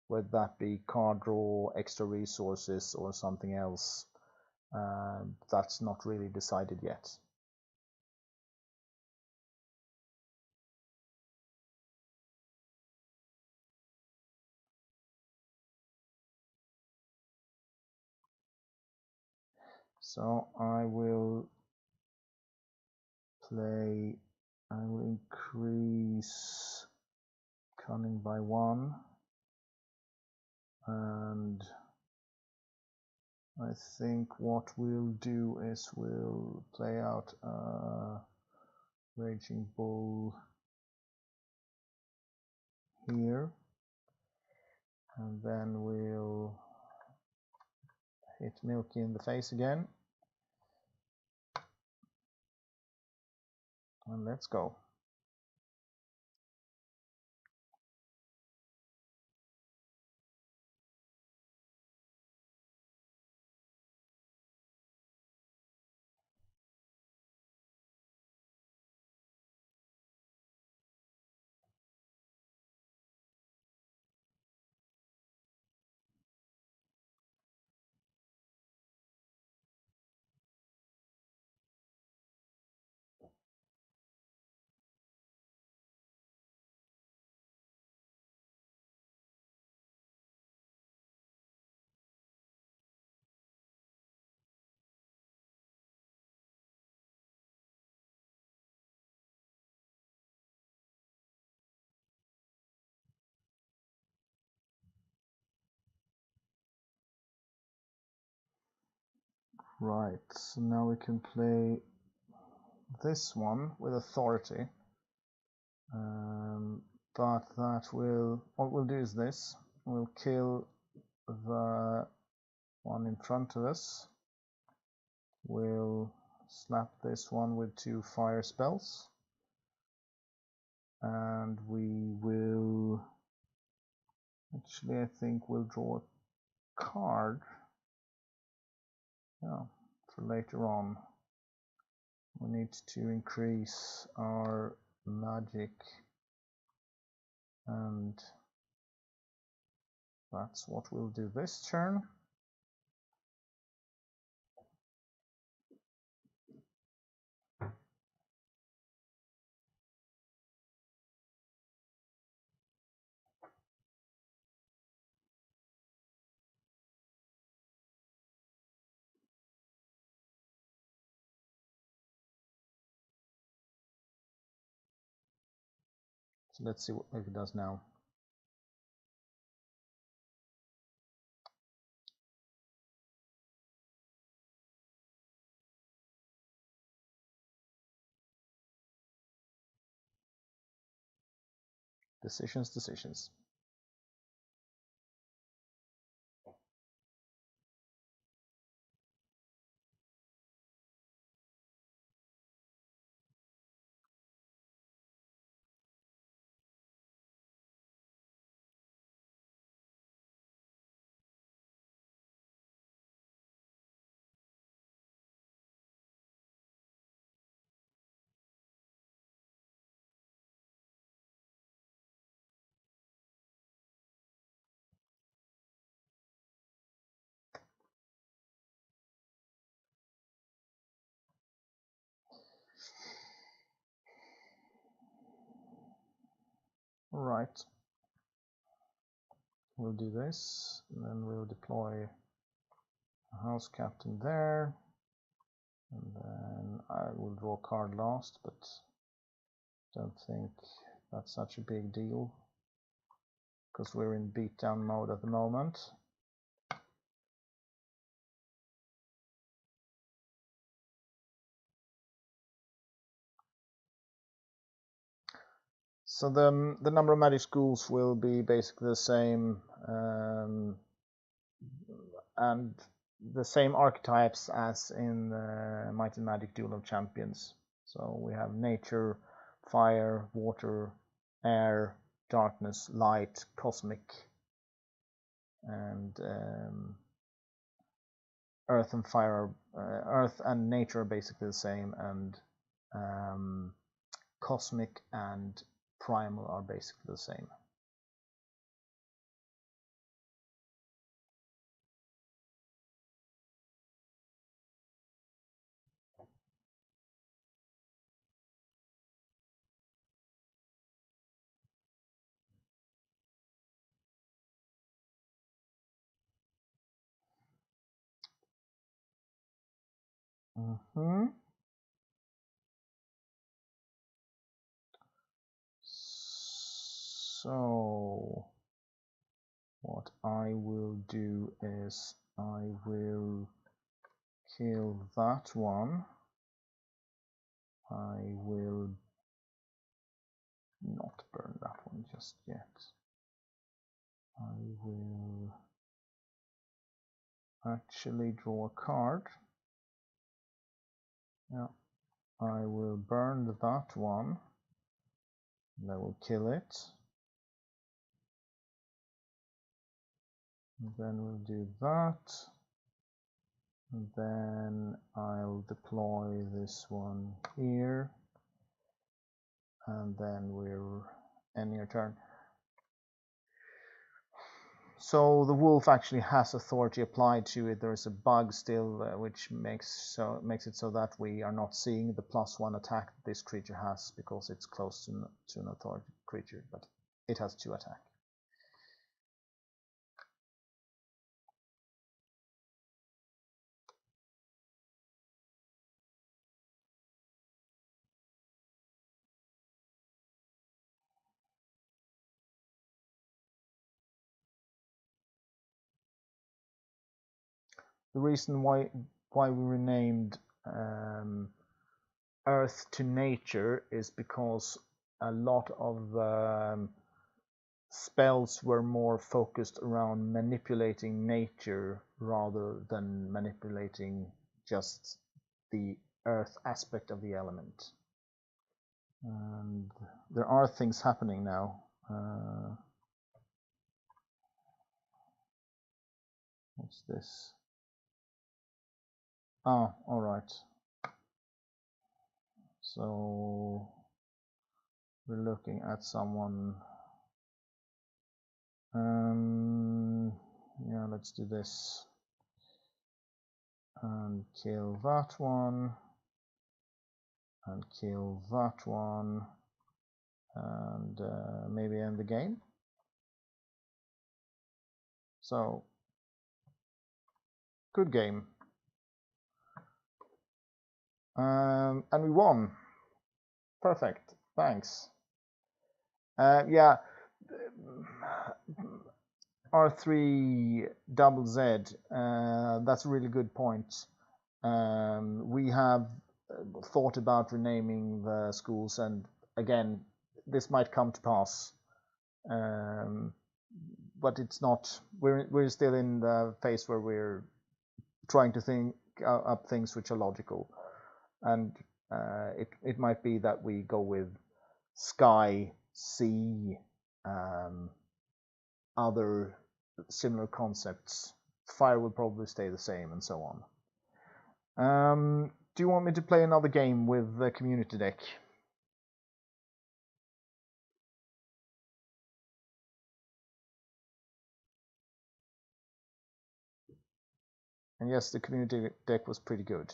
A: whether that be card draw, extra resources, or something else. That's not really decided yet. So I will increase cunning by 1, and I think what we'll do is we'll play out a Raging Bull here, and then we'll hit Milky in the face again, and let's go. Right, so now we can play this one with authority, but that will, what we'll do is this, we'll kill the one in front of us, we'll slap this one with 2 fire spells. And we will... Actually, I think we'll draw a card. Yeah, for later on. We need to increase our magic, and that's what we'll do this turn. So let's see what it does now. Decisions, decisions. All right. We'll do this, and then we'll deploy a house captain there, and then I will draw a card last, but don't think that's such a big deal because we're in beatdown mode at the moment. So the number of magic schools will be basically the same, and the same archetypes as in the Might and Magic Duel of Champions. So we have nature, fire, water, air, darkness, light, cosmic, and earth and fire. Earth and nature are basically the same, and cosmic and primal are basically the same. So what I will do is I will kill that one. I will not burn that one just yet. I will actually draw a card. Yeah, I will burn that one. And I will kill it. And then we'll do that. And then I'll deploy this one here. And then we're ending our turn. So the wolf actually has authority applied to it. There is a bug still, which makes it so that we are not seeing the +1 attack this creature has because it's close to an authority creature, but it has 2 attack. The reason why we renamed Earth to Nature is because a lot of spells were more focused around manipulating nature rather than manipulating just the earth aspect of the element. And there are things happening now. What's this? Oh, all right. So we're looking at someone. Yeah, let's do this. And kill that one. And kill that one. And maybe end the game. So, good game. And we won. Perfect. Thanks. Yeah. R3 double Z. That's a really good point. We have thought about renaming the schools, and again, this might come to pass. But it's not. We're still in the phase where we're trying to think up things which are logical, and it might be that we go with sky, sea, other similar concepts. Fire will probably stay the same, and so on. Do you want me to play another game with the community deck? And yes, the community deck was pretty good.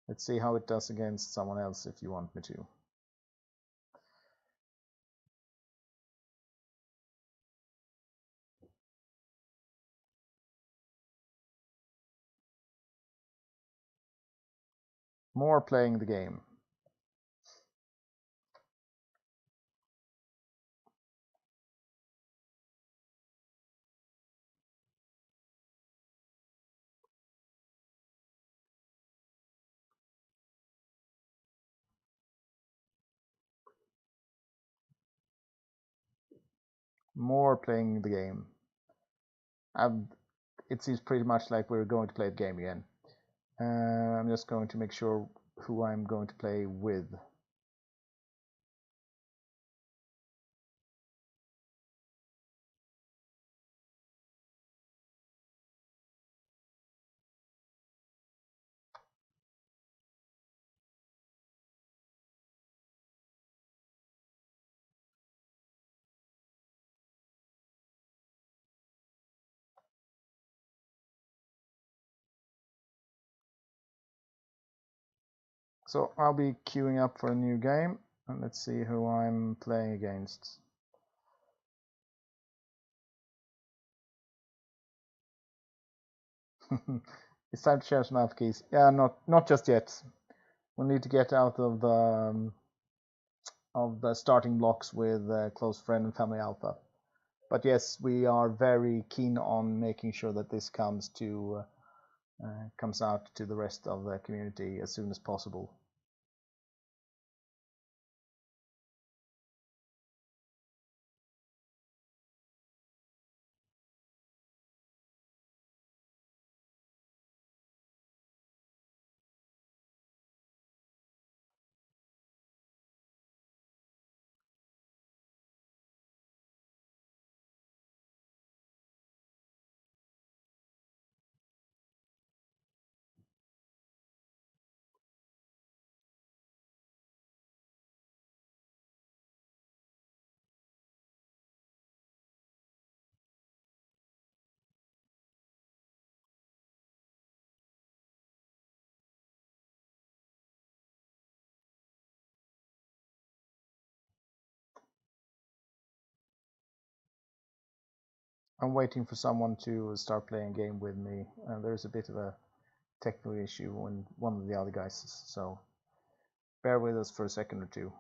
A: Let's see how it does against someone else if you want me to. More playing the game. More playing the game. It seems pretty much like we're going to play the game again. I'm just going to make sure who I'm going to play with. So I'll be queuing up for a new game, and let's see who I'm playing against. It's time to share some alpha keys. Yeah, not just yet. We'll need to get out of the starting blocks with close friend and family alpha. But yes, we are very keen on making sure that this comes out to the rest of the community as soon as possible. I'm waiting for someone to start playing a game with me. There's a bit of a technical issue on one of the other guys, so bear with us for a second or two.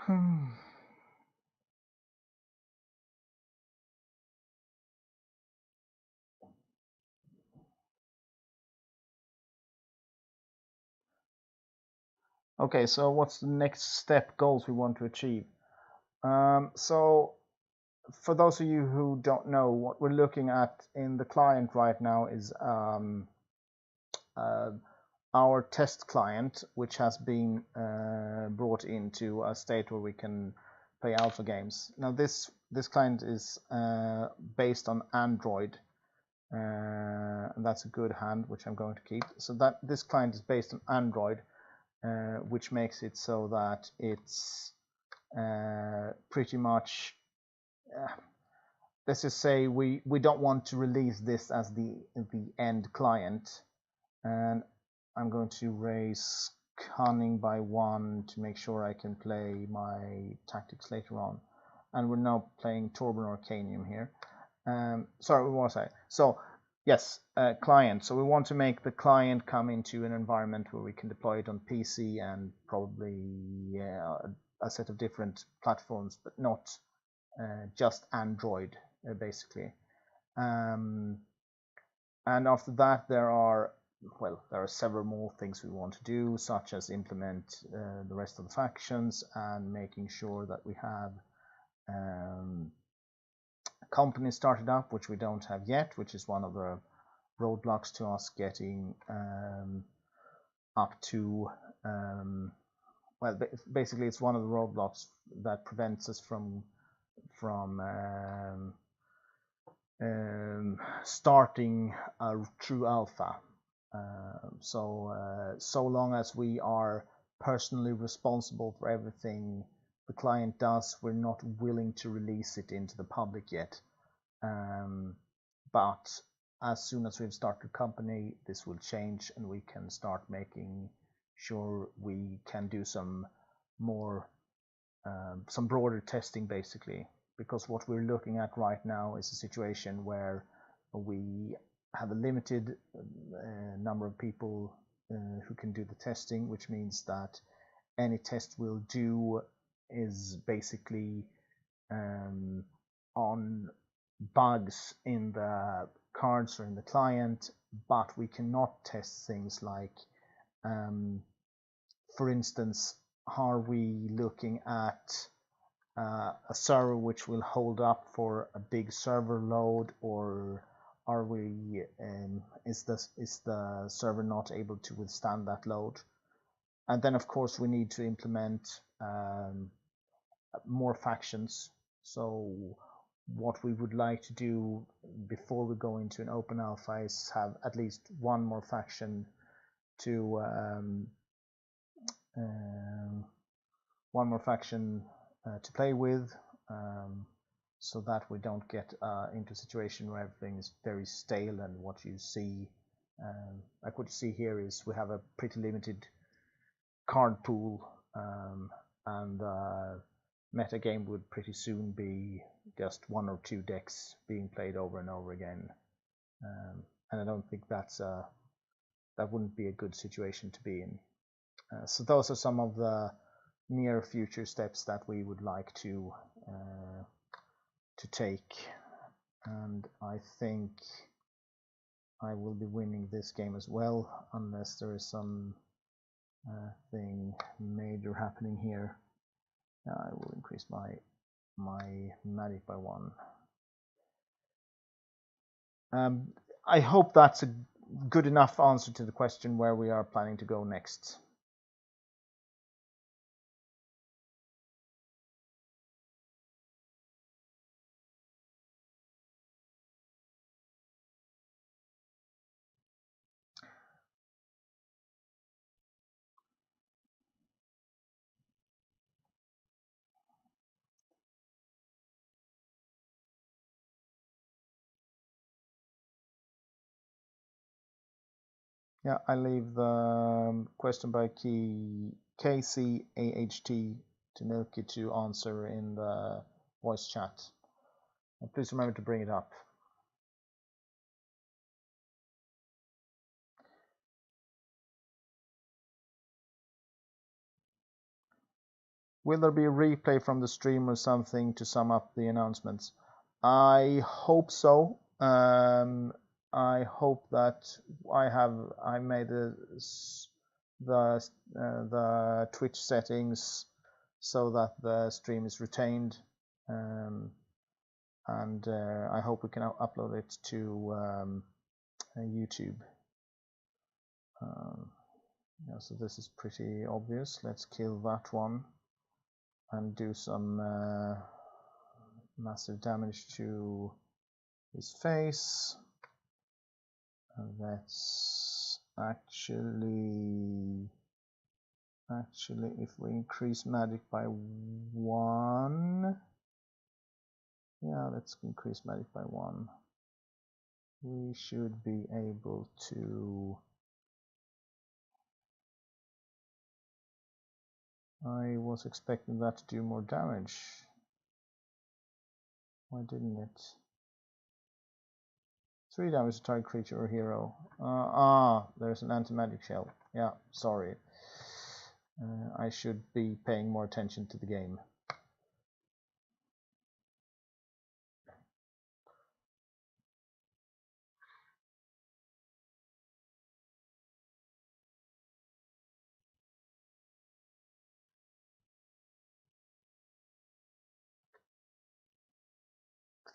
A: Okay, so what's the next step goals we want to achieve? So for those of you who don't know, what we're looking at in the client right now is our test client, which has been brought into a state where we can play alpha games. Now this client is based on Android, and that's a good hand, which I'm going to keep. So that this client is based on Android, which makes it so that it's pretty much, let's just say we don't want to release this as the end client, and I'm going to raise cunning by 1 to make sure I can play my tactics later on. And we're now playing Torben Arcanium here. Sorry, what was I? So yes, client. So we want to make the client come into an environment where we can deploy it on PC and probably a set of different platforms, but not just Android, basically. And after that, there are several more things we want to do, such as implement the rest of the factions and making sure that we have companies started up, which we don't have yet, which is one of the roadblocks to us getting up to, basically it's one of the roadblocks that prevents us from starting a true alpha. So long as we are personally responsible for everything the client does, we're not willing to release it into the public yet. But as soon as we've started a company, this will change and we can start making sure we can do some more, some broader testing, basically. Because what we're looking at right now is a situation where we have a limited number of people who can do the testing, which means that any test we'll do is basically on bugs in the cards or in the client, but we cannot test things like, for instance, are we looking at a server which will hold up for a big server load, or are we is the server not able to withstand that load? And then of course we need to implement more factions. So what we would like to do before we go into an open alpha is have at least one more faction to to play with, so that we don't get into a situation where everything is very stale. And what you see, like what you see here, is we have a pretty limited card pool, and meta game would pretty soon be just 1 or 2 decks being played over and over again, and I don't think that wouldn't be a good situation to be in. So those are some of the near future steps that we would like to take, and I think I will be winning this game as well, unless there is some thing major happening here. I will increase my magic by 1. I hope that's a good enough answer to the question where we are planning to go next. Yeah, I leave the question by KCAHT to Milky to answer in the voice chat. And please remember to bring it up. Will there be a replay from the stream or something to sum up the announcements? I hope so. I hope that I made the Twitch settings so that the stream is retained, and I hope we can upload it to YouTube. Yeah, so this is pretty obvious. Let's kill that one and do some massive damage to his face. And let's actually if we increase magic by 1, yeah, let's increase magic by 1. We should be able to. I was expecting that to do more damage. Why didn't it? 3 damage to target creature or hero. There's an anti-magic shell. Yeah, sorry. I should be paying more attention to the game.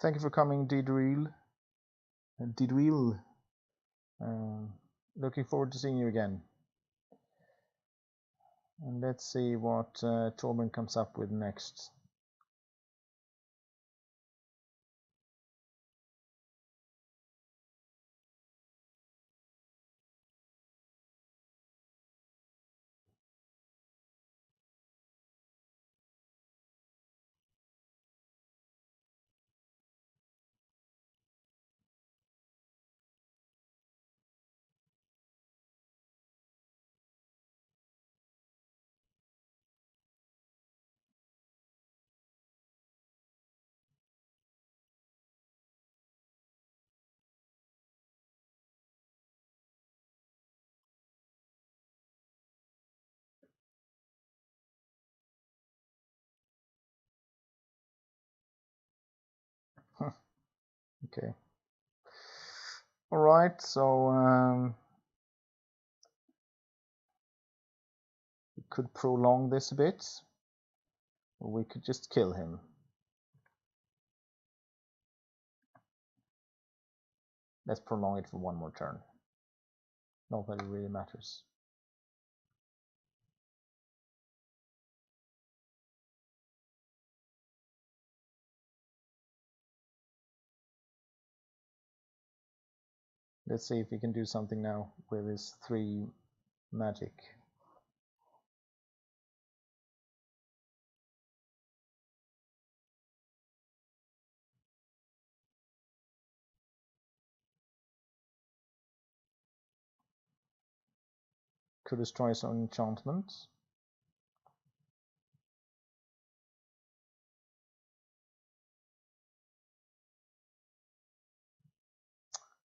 A: Thank you for coming, Didril. Looking forward to seeing you again. And let's see what Torben comes up with next. Okay. All right. So we could prolong this a bit, or we could just kill him. Let's prolong it for 1 more turn. Not that it really matters. Let's see if he can do something now with his 3 magic. Could destroy his own enchantment.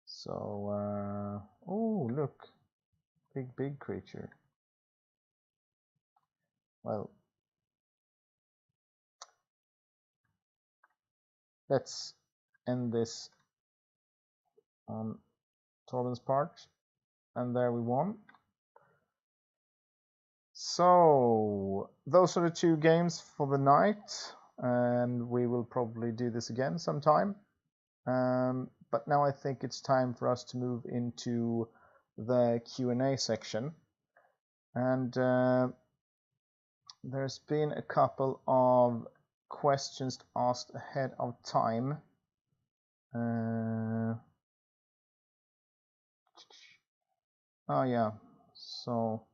A: So, oh look, big creature. Well, let's end this on Torben's part, and there we won. So those are the 2 games for the night, and we will probably do this again sometime. But now I think it's time for us to move into the Q&A section, and there's been a couple of questions asked ahead of time. Oh yeah, so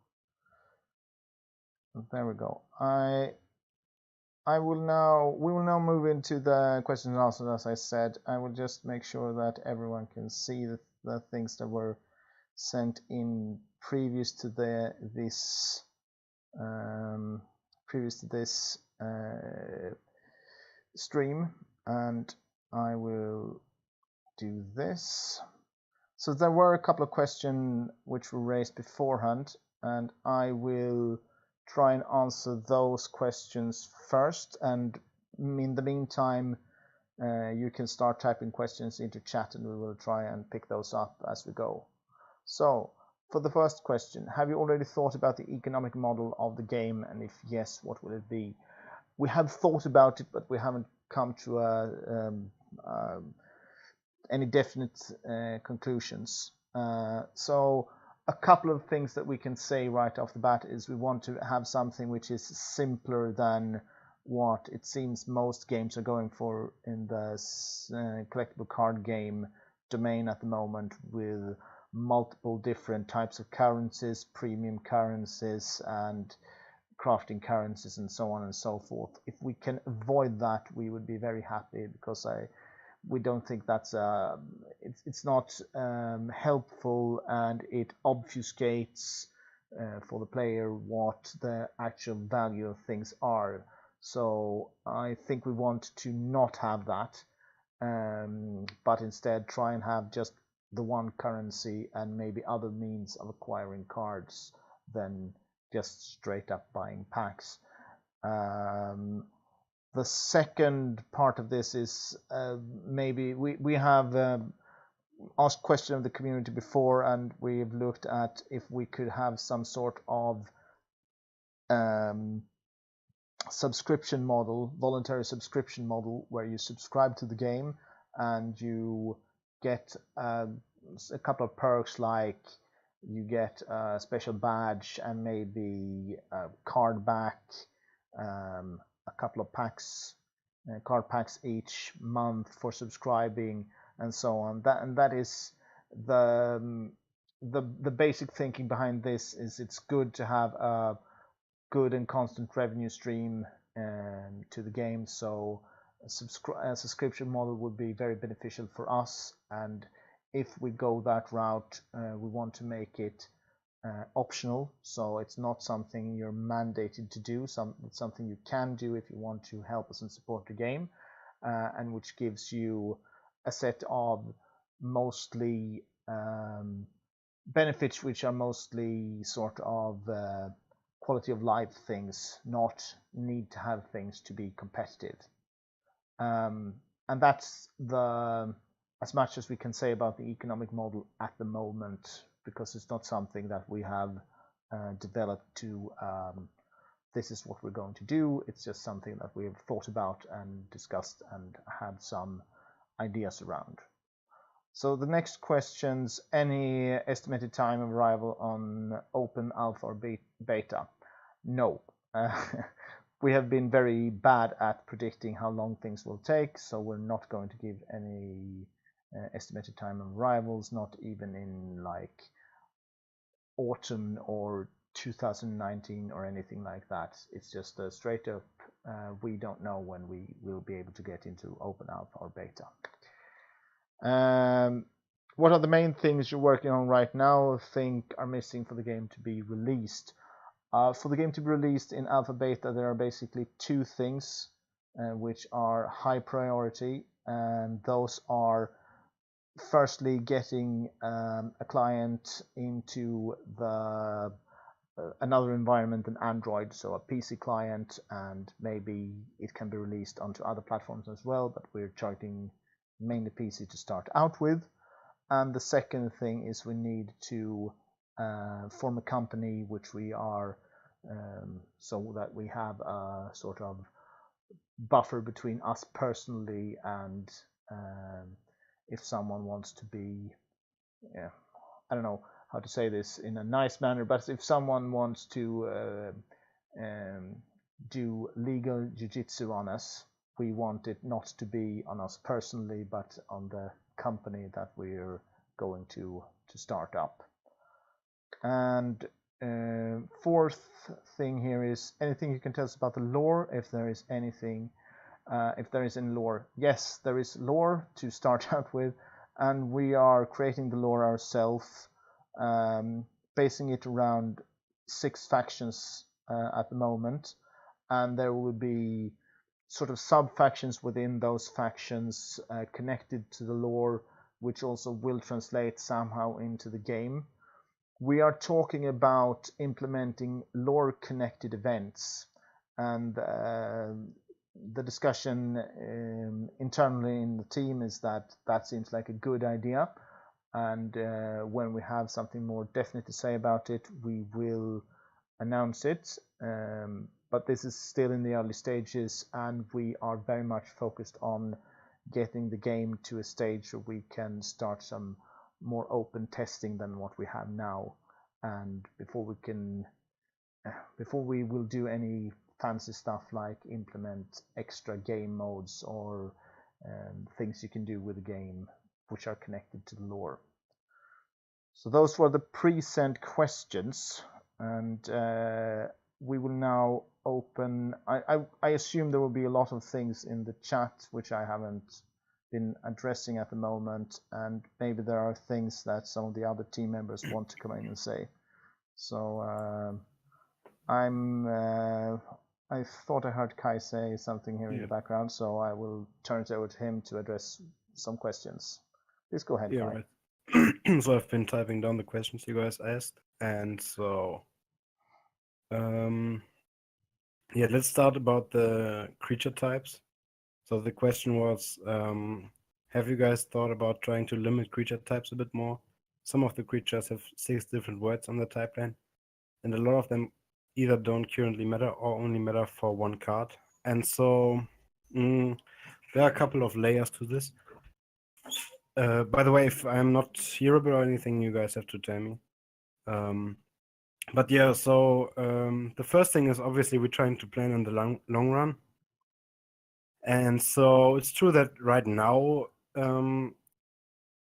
A: there we go. We will now move into the questions and answers. As I said, I will just make sure that everyone can see the things that were sent in previous to this stream, and I will do this. So there were a couple of questions which were raised beforehand, and I will try and answer those questions first, and in the meantime you can start typing questions into chat and we will try and pick those up as we go. So for the first question, have you already thought about the economic model of the game, and if yes, what will it be? We have thought about it, but we haven't come to any definite conclusions. So a couple of things that we can say right off the bat is we want to have something which is simpler than what it seems most games are going for in the collectible card game domain at the moment, with multiple different types of currencies, premium currencies and crafting currencies and so on and so forth. If we can avoid that, we would be very happy, because we don't think that's it's not helpful, and it obfuscates for the player what the actual value of things are. So I think we want to not have that, but instead try and have just the one currency and maybe other means of acquiring cards than just straight up buying packs. The second part of this is maybe we have asked question of the community before, and we've looked at if we could have some sort of subscription model, voluntary subscription model, where you subscribe to the game and you get a couple of perks, like you get a special badge and maybe a card back, a couple of packs, card packs each month for subscribing, and so on. That is the basic thinking behind this. Is it's good to have a good and constant revenue stream to the game. So a subscription model would be very beneficial for us, and if we go that route, we want to make it optional, so it's not something you're mandated to do. It's something you can do if you want to help us and support the game, and which gives you a set of mostly benefits, which are mostly sort of quality of life things, not need to have things to be competitive. And that's as much as we can say about the economic model at the moment, because it's not something that we have developed to this is what we're going to do. It's just something that we have thought about and discussed and had some ideas around. So the next questions, any estimated time of arrival on open, alpha or beta? No. We have been very bad at predicting how long things will take, so we're not going to give any estimated time of arrivals, not even in like autumn or 2019 or anything like that. It's just straight up, we don't know when we will be able to get into open, alpha or beta. What are the main things you're working on right now, think are missing for the game to be released? For the game to be released in alpha beta, there are basically two things which are high priority, and those are firstly getting a client into the another environment than Android, so a PC client, and maybe it can be released onto other platforms as well, but we're targeting mainly PC to start out with. And the second thing is we need to form a company, which we are, so that we have a sort of buffer between us personally and if someone wants to be, I don't know how to say this in a nice manner, but if someone wants to do legal jiu-jitsu on us, we want it not to be on us personally, but on the company that we're going to start up. And fourth thing here is anything you can tell us about the lore, if there is anything, if there is any lore. Yes, there is lore to start out with, and we are creating the lore ourselves, basing it around 6 factions at the moment, and there will be sort of sub-factions within those factions connected to the lore, which also will translate somehow into the game. we are talking about implementing lore-connected events, and the discussion internally in the team is that that seems like a good idea, and when we have something more definite to say about it, we will announce it. But this is still in the early stages, and we are very much focused on getting the game to a stage where we can start some more open testing than what we have now. And before we will do any fancy stuff like implement extra game modes or things you can do with the game which are connected to the lore. So those were the pre-sent questions, and we will now open. I assume there will be a lot of things in the chat which I haven't been addressing at the moment, and maybe there are things that some of the other team members want to come in and say. So I thought I heard Kai say something here in the background, so I will turn it over to him to address some questions. Please go ahead, Kai.
B: Right. So I've been typing down the questions you guys asked, and so let's start about the creature types. So the question was, have you guys thought about trying to limit creature types a bit more? Some of the creatures have 6 different words on the type line, and a lot of them either don't currently matter or only matter for 1 card. And so there are a couple of layers to this. By the way, if I'm not hearable or anything, you guys have to tell me. But yeah, so the first thing is obviously we're trying to plan in the long run. And so it's true that right now,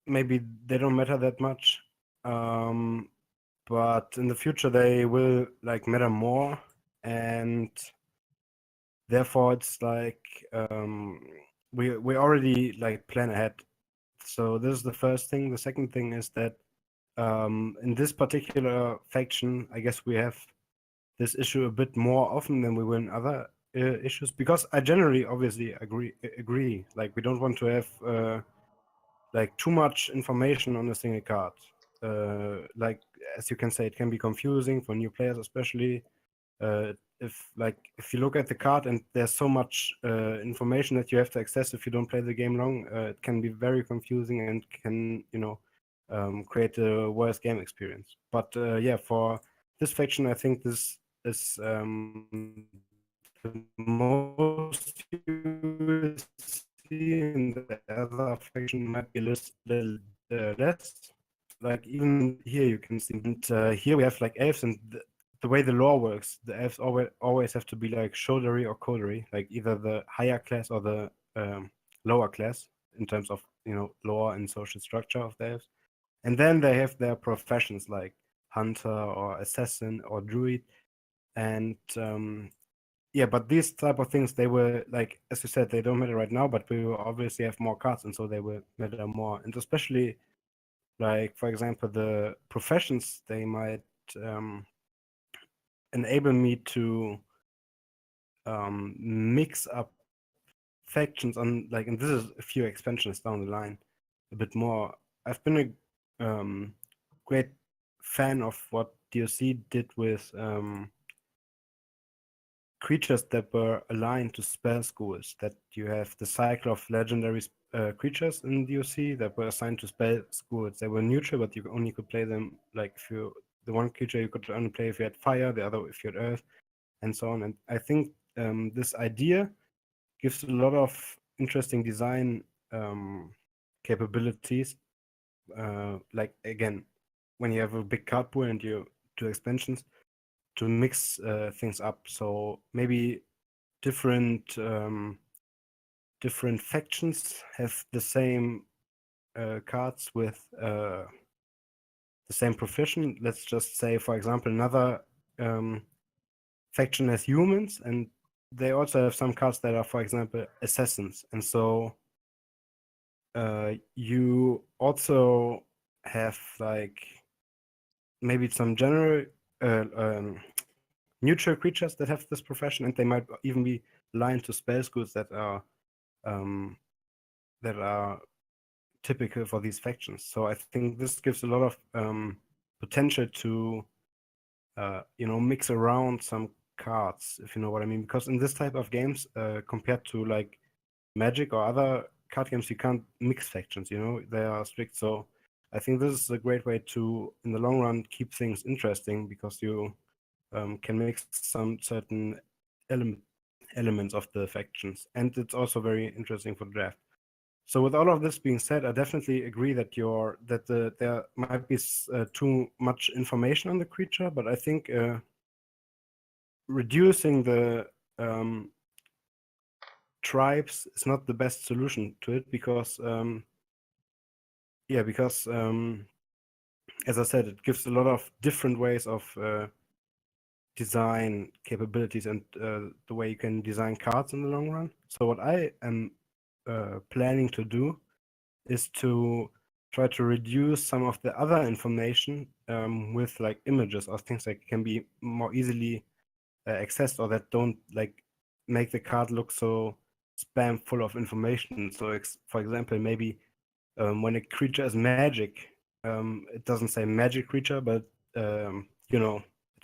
B: maybe they don't matter that much. But in the future, they will like matter more. And therefore, it's like we already like plan ahead. So this is the first thing. The second thing is that in this particular faction, I guess we have this issue a bit more often than we will in other issues, because I generally obviously agree. Like we don't want to have like too much information on a single card. Like as you can say, it can be confusing for new players, especially if you look at the card and there's so much information that you have to access if you don't play the game long, it can be very confusing and can create a worse game experience. But yeah, for this faction, I think this is the most you see, and the other faction might be a little less. Like even here you can see, and here we have like elves, and the way the lore works, the elves always have to be like shouldery or coldery, like either the higher class or the lower class in terms of lore and social structure of the elves. And then they have their professions like hunter or assassin or druid, and yeah, but these type of things, they were like, as you said, they don't matter right now, but we will obviously have more cards, and so they will matter more. And especially, like for example, the professions, they might enable me to mix up factions on, like, and this is a few expansions down the line, a bit more. I've been a great fan of what DOC did with creatures that were aligned to spell schools, that you have the cycle of legendary creatures in DOC that were assigned to spell schools. They were neutral, but you only could play them, like, if the one creature you could only play if you had fire, the other if you had earth, and so on. And I think this idea gives a lot of interesting design capabilities. Like, again, when you have a big card pool and you do expansions, to mix things up. So maybe different factions have the same cards with the same profession. Let's just say, for example, another faction has humans, and they also have some cards that are, for example, assassins. And so you also have like maybe some general neutral creatures that have this profession, and they might even be aligned to spell schools that are typical for these factions. So I think this gives a lot of potential to mix around some cards, if you know what I mean. Because in this type of games, compared to like Magic or other card games, you can't mix factions. They are strict. So I think this is a great way to, in the long run, keep things interesting because you can mix some certain elements of the factions, and it's also very interesting for the draft. So with all of this being said, I definitely agree that there might be too much information on the creature, but I think reducing the tribes is not the best solution to it because as I said, it gives a lot of different ways of design capabilities and the way you can design cards in the long run. So what I am planning to do is to try to reduce some of the other information with like images or things that can be more easily accessed or that don't like make the card look so spam full of information. So for example, maybe when a creature is magic, it doesn't say magic creature, but it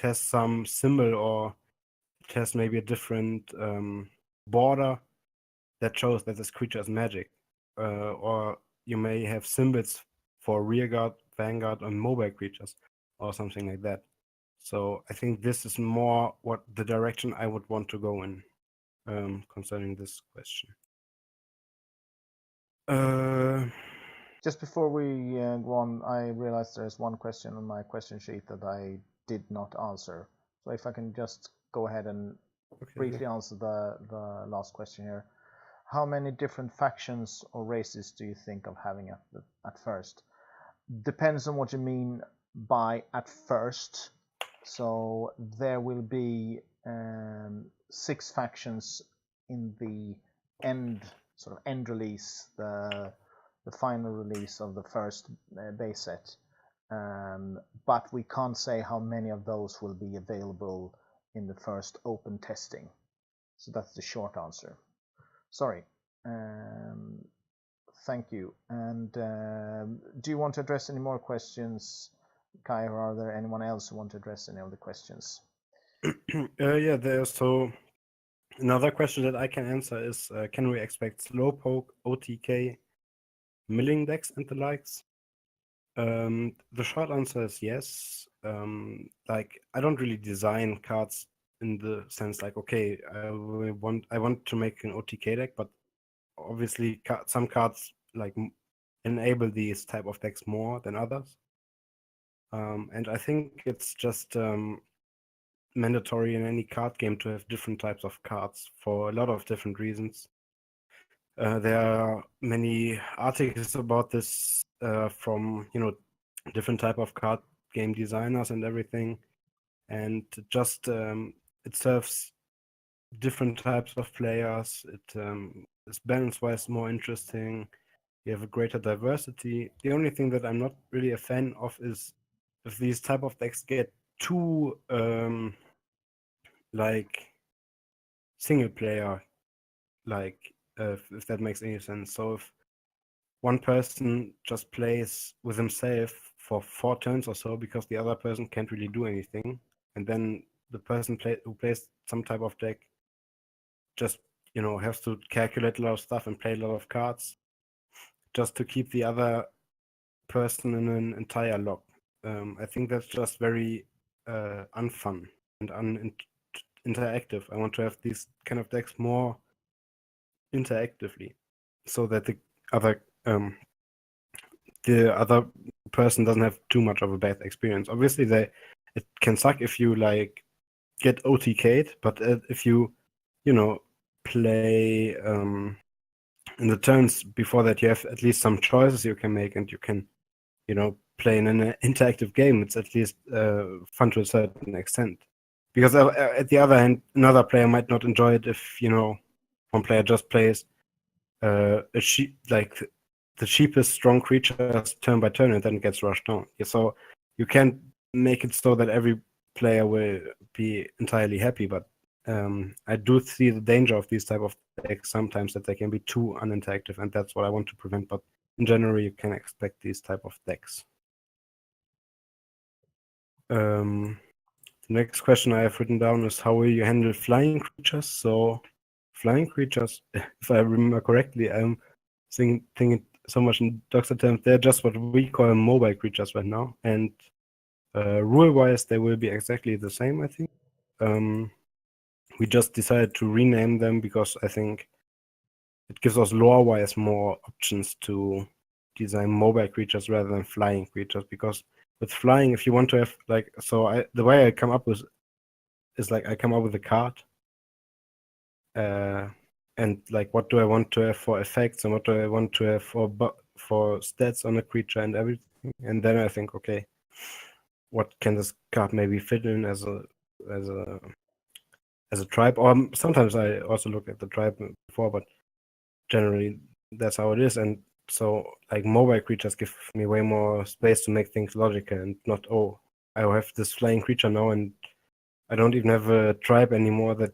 B: has some symbol or it has maybe a different border that shows that this creature is magic. Or you may have symbols for rearguard, vanguard, and mobile creatures, or something like that. So I think this is more what the direction I would want to go in concerning this question.
A: Just before we go on, I realized there's one question on my question sheet that I did not answer. So if I can just go ahead and briefly answer the last question here. How many different factions or races do you think of having at first? Depends on what you mean by at first. So there will be 6 factions in the end release, the final release of the first base set. But we can't say how many of those will be available in the first open testing. So that's the short answer. Sorry. Thank you. And do you want to address any more questions, Kai, or are there anyone else who want to address any of the questions?
B: Yeah, so another question that I can answer is, can we expect Slowpoke, OTK, milling decks and the likes? The short answer is yes. Like, I don't really design cards in the sense like, okay, I want to make an OTK deck, but obviously some cards like enable these type of decks more than others. And I think it's just mandatory in any card game to have different types of cards for a lot of different reasons. There are many articles about this from different type of card game designers and everything, and just it serves different types of players. It is balance-wise more interesting. You have a greater diversity. The only thing that I'm not really a fan of is if these type of decks get too like single player, like if that makes any sense. So if one person just plays with himself for 4 turns or so because the other person can't really do anything, and then the person who plays some type of deck just has to calculate a lot of stuff and play a lot of cards just to keep the other person in an entire lock. I think that's just very unfun and interactive. I want to have these kind of decks more interactively, so that the other person doesn't have too much of a bad experience. Obviously, it can suck if you like get OTK'd, but if you play in the turns before that, you have at least some choices you can make, and you can play in an interactive game. It's at least fun to a certain extent. Because at the other hand, another player might not enjoy it if one player just plays like the cheapest strong creatures turn by turn and then gets rushed down. So you can't make it so that every player will be entirely happy, but I do see the danger of these type of decks sometimes, that they can be too uninteractive, and that's what I want to prevent. But in general, you can expect these type of decks. The next question I have written down is how will you handle flying creatures? So, flying creatures, if I remember correctly, I'm thinking so much in Doctor terms, they're just what we call mobile creatures right now. And rule-wise, they will be exactly the same, I think. We just decided to rename them because I think it gives us lore-wise more options to design mobile creatures rather than flying creatures. Because with flying, if you want to have the way I come up with is like I come up with a card, and like what do I want to have for effects and what do I want to have for stats on a creature and everything, and then I think, okay, what can this card maybe fit in as a as a tribe? Or sometimes I also look at the tribe before, but generally that's how it is. And so like mobile creatures give me way more space to make things logical and not, oh, I have this flying creature now and I don't even have a tribe anymore that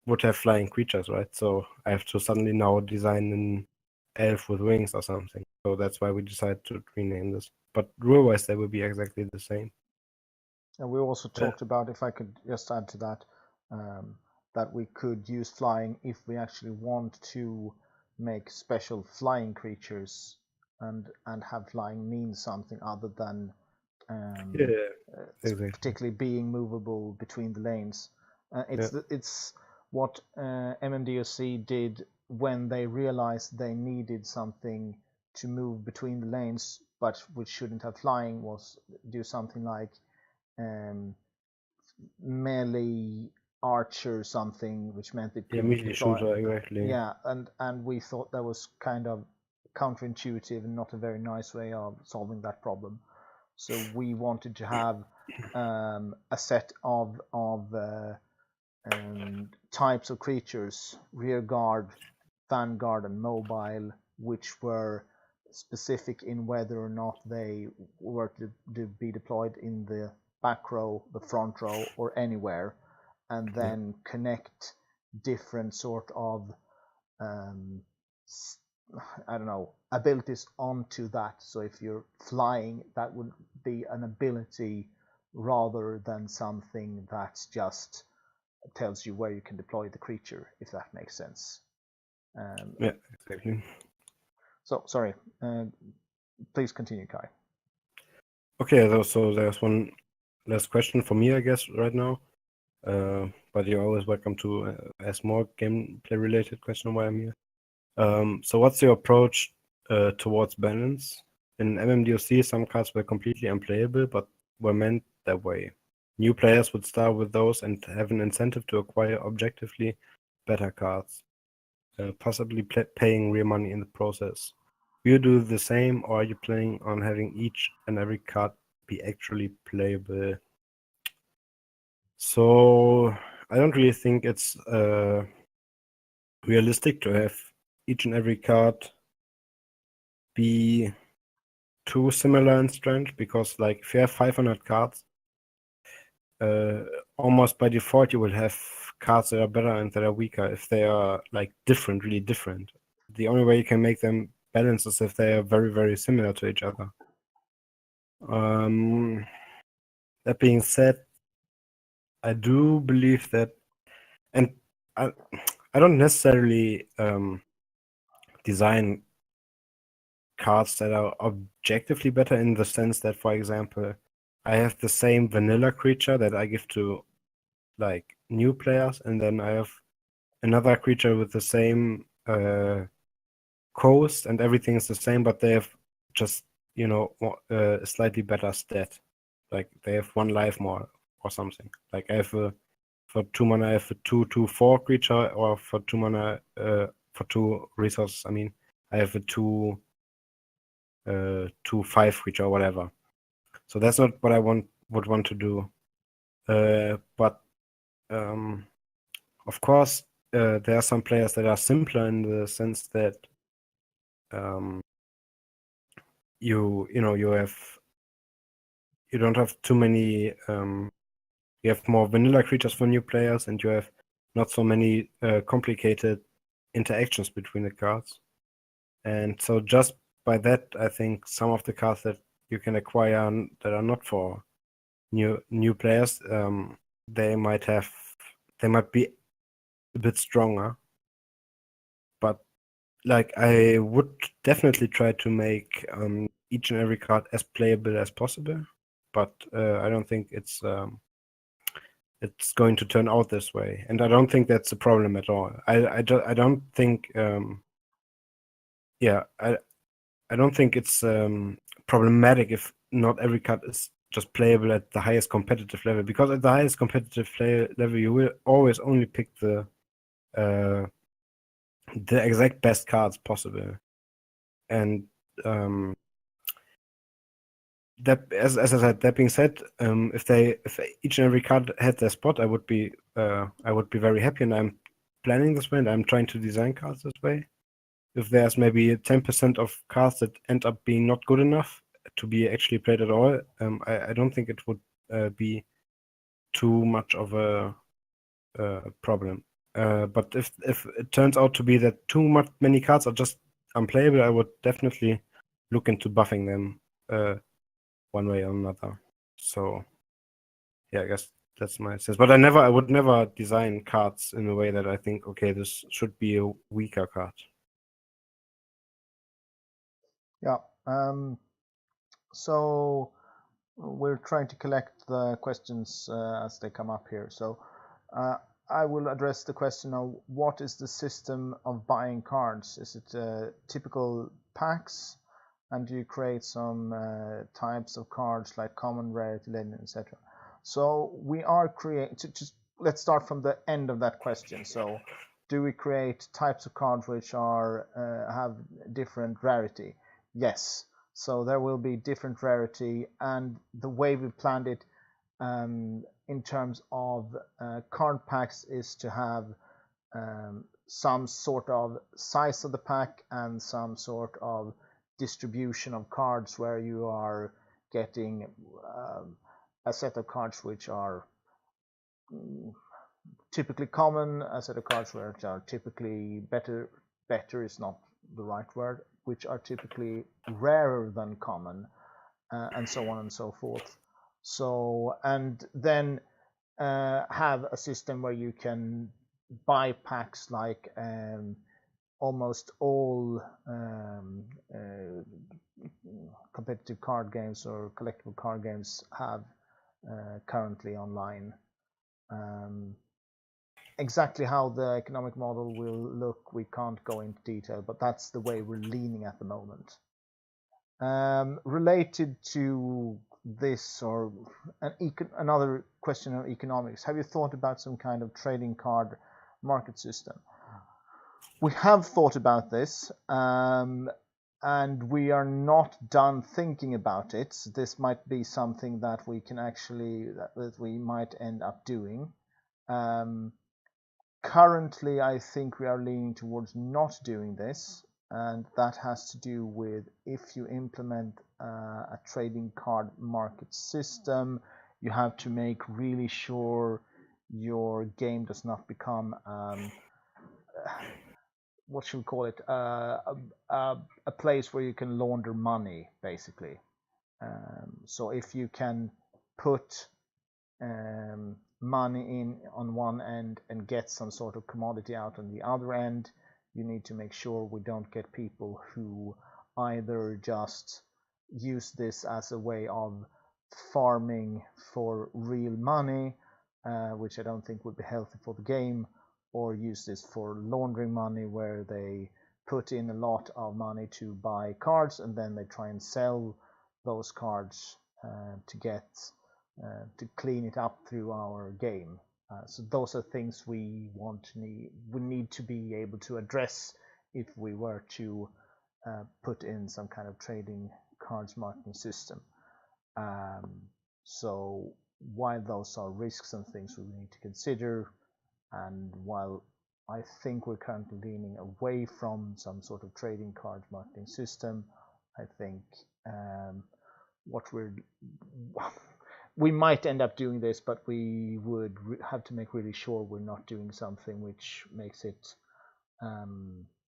B: would have flying creatures, right? So I have to suddenly now design an elf with wings or something. So that's why we decided to rename this. But rule-wise, they will be exactly the same.
A: And we also talked about, if I could just add to that, that we could use flying if we actually want to make special flying creatures and have flying mean something other than
B: Yeah, exactly.
A: particularly being movable between the lanes. It's what MMDOC did when they realized they needed something to move between the lanes, but which shouldn't have flying, was do something like um, melee archer something, which meant it
B: Yeah,
A: couldn't
B: melee
A: deploy.
B: shooter, exactly.
A: Yeah, and we thought that was kind of counterintuitive and not a very nice way of solving that problem. So we wanted to have a set of types of creatures, rear guard, vanguard, and mobile, which were specific in whether or not they were to be deployed in the back row, the front row, or anywhere, and then connect different sort of um, I don't know, abilities onto that. So if you're flying, that would be an ability rather than something that just tells you where you can deploy the creature, if that makes sense.
B: Yeah, exactly.
A: So sorry, please continue, Kai.
B: Okay, so there's one last question for me, I guess, right now. But you're always welcome to ask more gameplay related question while I'm here. So what's your approach towards balance? In MMDOC, some cards were completely unplayable, but were meant that way. New players would start with those and have an incentive to acquire objectively better cards, possibly paying real money in the process. Do you do the same, or are you planning on having each and every card be actually playable? So I don't really think it's realistic to have each and every card be too similar in strength, because like if you have 500 cards, almost by default you will have cards that are better and that are weaker if they are like different, really different. The only way you can make them balance is if they are very, very similar to each other. That being said, I do believe that, and I don't necessarily design cards that are objectively better in the sense that, for example, I have the same vanilla creature that I give to like new players, and then I have another creature with the same coast and everything is the same, but they have just, a slightly better stat. Like they have 1 life more or something. Like I have for 2 mana I have a 2/2/4 creature, or for 2 mana for 2 resources, I mean, I have a 2/5 creature or whatever. So that's not what I would want to do. But of course, there are some players that are simpler in the sense that you don't have too many. You have more vanilla creatures for new players, and you have not so many complicated interactions between the cards. And so just by that, I think some of the cards that you can acquire that are not for new players, they might be a bit stronger. But like I would definitely try to make each and every card as playable as possible. But I don't think it's going to turn out this way, and I don't think that's a problem at all. I don't think yeah I don't think it's problematic if not every card is just playable at the highest competitive level, because at the highest competitive level you will always only pick the exact best cards possible. And that, as I said, that being said, if each and every card had their spot, I would be very happy, and I'm planning this way, and I'm trying to design cards this way. If there's maybe 10% of cards that end up being not good enough to be actually played at all, I don't think it would be too much of a problem. But if it turns out to be that many cards are just unplayable, I would definitely look into buffing them one way or another. So yeah, I guess that's my sense. But I would never design cards in a way that I think, okay, this should be a weaker card.
A: Yeah. So we're trying to collect the questions as they come up here. So I will address the question of what is the system of buying cards? Is it typical packs? And do you create some types of cards like common, rarity, legend, etc.? So we are creating. Just let's start from the end of that question. So, do we create types of cards which are have different rarity? Yes. So there will be different rarity, and the way we planned it in terms of card packs is to have some sort of size of the pack and some sort of distribution of cards where you are getting a set of cards which are typically common, a set of cards which are typically better. Better is not the right word, which are typically rarer than common, and so on and so forth. So, and then have a system where you can buy packs like almost all competitive card games or collectible card games have currently online. Exactly how the economic model will look, we can't go into detail, but that's the way we're leaning at the moment. Related to this, or another question on economics, have you thought about some kind of trading card market system? We have thought about this, and we are not done thinking about it. This might be something that we can actually that we might end up doing. Currently, I think we are leaning towards not doing this, and that has to do with if you implement a trading card market system, you have to make really sure your game does not become what should we call it, a place where you can launder money, basically. So if you can put money in on one end and get some sort of commodity out on the other end, you need to make sure we don't get people who either just use this as a way of farming for real money, which I don't think would be healthy for the game, or use this for laundering money, where they put in a lot of money to buy cards and then they try and sell those cards to get to clean it up through our game. So those are things we need to be able to address if we were to put in some kind of trading cards marketing system. So while those are risks and things we need to consider, and while I think we're currently leaning away from some sort of trading cards marketing system, I think what we might end up doing this, but we would have to make really sure we're not doing something which makes it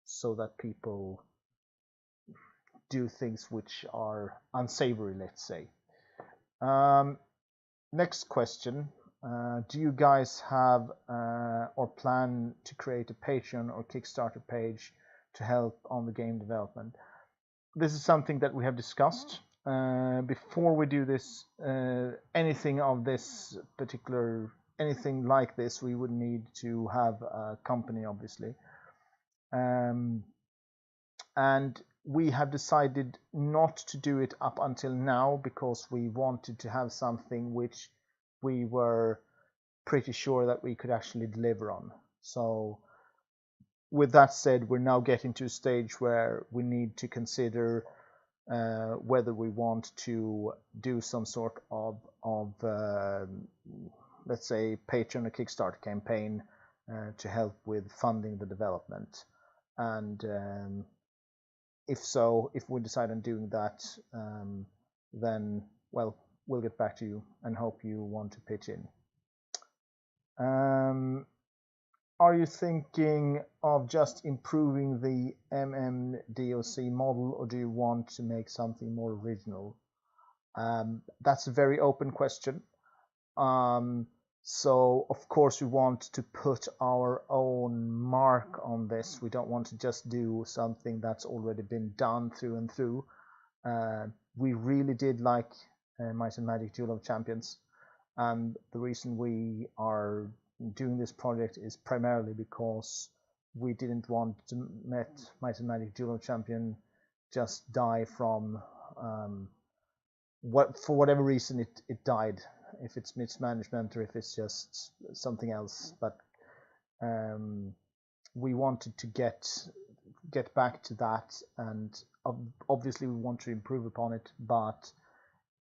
A: so that people do things which are unsavory, let's say. Next question. Do you guys have or plan to create a Patreon or Kickstarter page to help on the game development? This is something that we have discussed. Before we do this, anything of this particular, anything like this, we would need to have a company, obviously. And we have decided not to do it up until now because we wanted to have something which we were pretty sure that we could actually deliver on. So with that said, we're now getting to a stage where we need to consider whether we want to do some sort of let's say Patreon or Kickstarter campaign to help with funding the development. And if so, if we decide on doing that, then, well, we'll get back to you and hope you want to pitch in. Are you thinking of just improving the MMDOC model, or do you want to make something more original? That's a very open question. So, of course, we want to put our own mark on this. We don't want to just do something that's already been done through and through. We really did like Might and Magic Duel of Champions. And the reason we are doing this project is primarily because we didn't want to let Might and Magic Duel of Champion just die from for whatever reason it died, if it's mismanagement or if it's just something else. But we wanted to get back to that, and obviously we want to improve upon it, but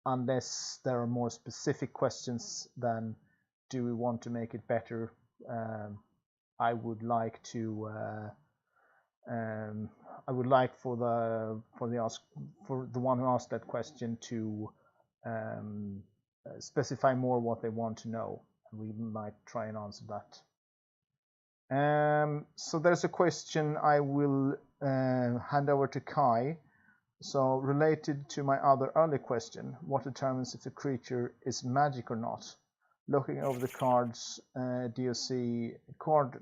A: unless there are more specific questions than do we want to make it better, I would like to I would like for the one who asked that question to specify more what they want to know. We might try and answer that. So there's a question I will hand over to Kai. So related to my other early question, what determines if a creature is magic or not? Looking over the cards, DOC card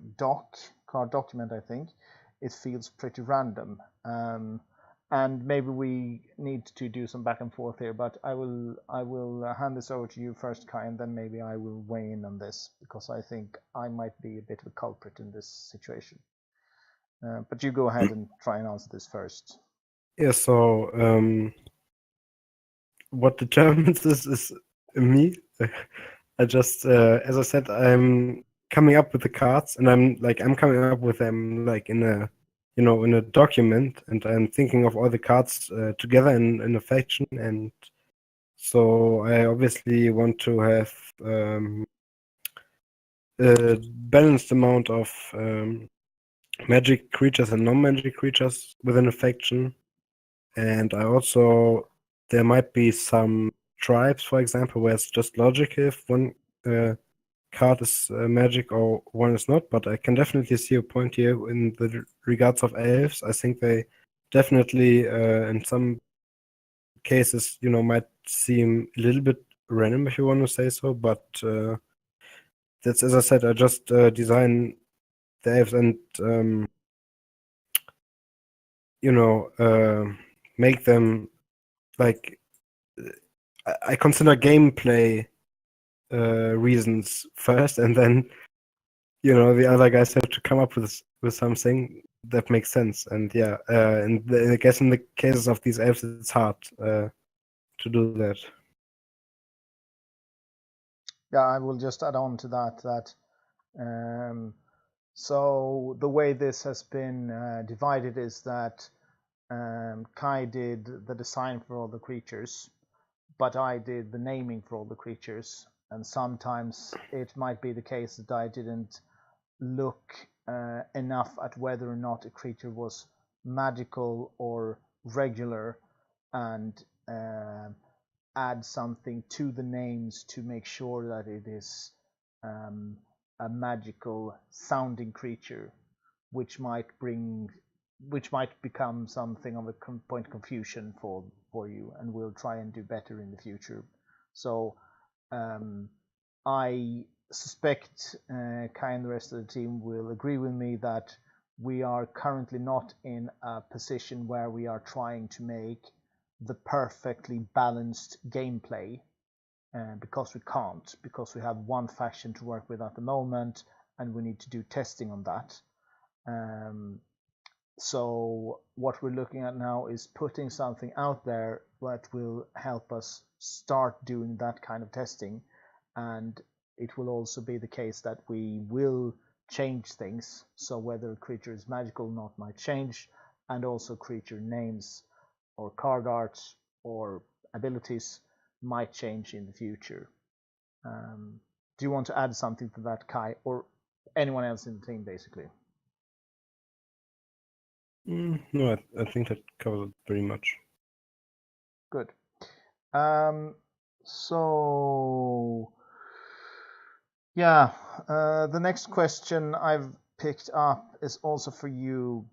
A: document, I think, it feels pretty random. And maybe we need to do some back and forth here, but I will hand this over to you first, Kai, and then maybe I will weigh in on this, because I think I might be a bit of a culprit in this situation. But you go ahead and try and answer this first.
B: Yeah, so what determines this is me. I just, as I said, I'm coming up with the cards, and I'm coming up with them like in a, in a document, and I'm thinking of all the cards together in a faction, and so I obviously want to have a balanced amount of magic creatures and non-magic creatures within a faction. And I also, there might be some tribes, for example, where it's just logical if one card is magic or one is not, but I can definitely see a point here in the regards of elves. I think they definitely, in some cases, might seem a little bit random, if you want to say so, but that's, as I said, I just design the elves and make them like, I consider gameplay reasons first, and then the other guys have to come up with something that makes sense. And yeah, and I guess in the cases of these elves, it's hard to do that.
A: Yeah, I will just add on to that so the way this has been divided is that Kai did the design for all the creatures, but I did the naming for all the creatures. And sometimes it might be the case that I didn't look enough at whether or not a creature was magical or regular, and add something to the names to make sure that it is a magical sounding creature, which might become something of a point of confusion for you, and we'll try and do better in the future. So I suspect Kai and the rest of the team will agree with me that we are currently not in a position where we are trying to make the perfectly balanced gameplay, because we can't, because we have one faction to work with at the moment, and we need to do testing on that. So what we're looking at now is putting something out there that will help us start doing that kind of testing, and it will also be the case that we will change things. So whether a creature is magical or not might change, and also creature names or card art or abilities might change in the future. Do you want to add something to that, Kai, or anyone else in the team, basically?
B: No, I think that covers it pretty much.
A: Good. So yeah, the next question I've picked up is also for you,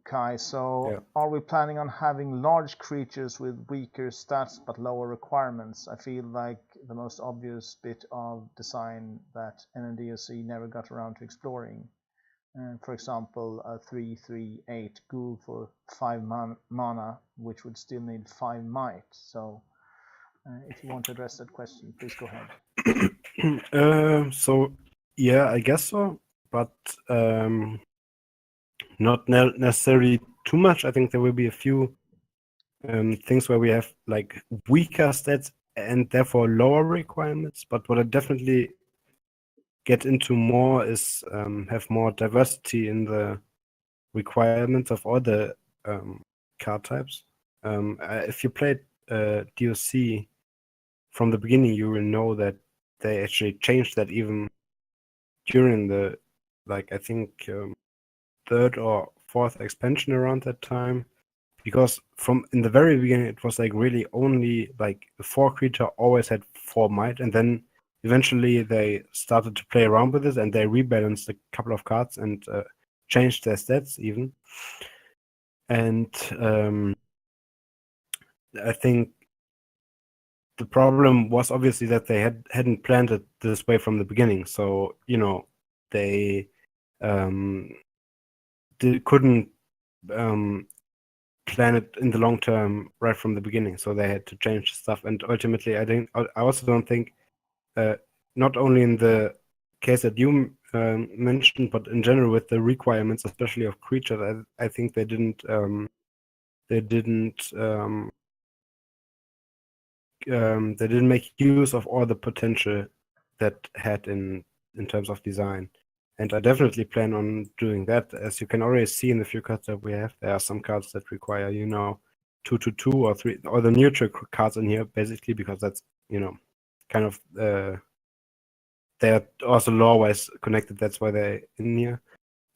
A: Kai. So,
B: Yeah.
A: are we planning on having large creatures with weaker stats but lower requirements? I feel like the most obvious bit of design that NNDOC never got around to exploring. For example, a 3/3/8 ghoul for 5 mana, which would still need 5 might. So, if you want to address that question, please go ahead.
B: So yeah, I guess so, but not necessarily too much. I think there will be a few things where we have like weaker stats and therefore lower requirements. But what I definitely get into more is have more diversity in the requirements of all the card types. If you played DOC from the beginning, you will know that they actually changed that even during the, like, I think third or fourth expansion around that time, because from in the very beginning it was like really only like the 4 creature always had 4 might, and then eventually they started to play around with it and they rebalanced a couple of cards and changed their stats even. And I think the problem was obviously that they hadn't planned it this way from the beginning. So, they couldn't plan it in the long term right from the beginning. So they had to change stuff. And ultimately, I also don't think, not only in the case that you mentioned, but in general with the requirements, especially of creatures, I think they didn't make use of all the potential that had in terms of design. And I definitely plan on doing that. As you can already see in the few cards that we have, there are some cards that require 2/2 or 3, or the neutral cards in here, basically, because that's kind of they're also lore-wise connected. That's why they're in here.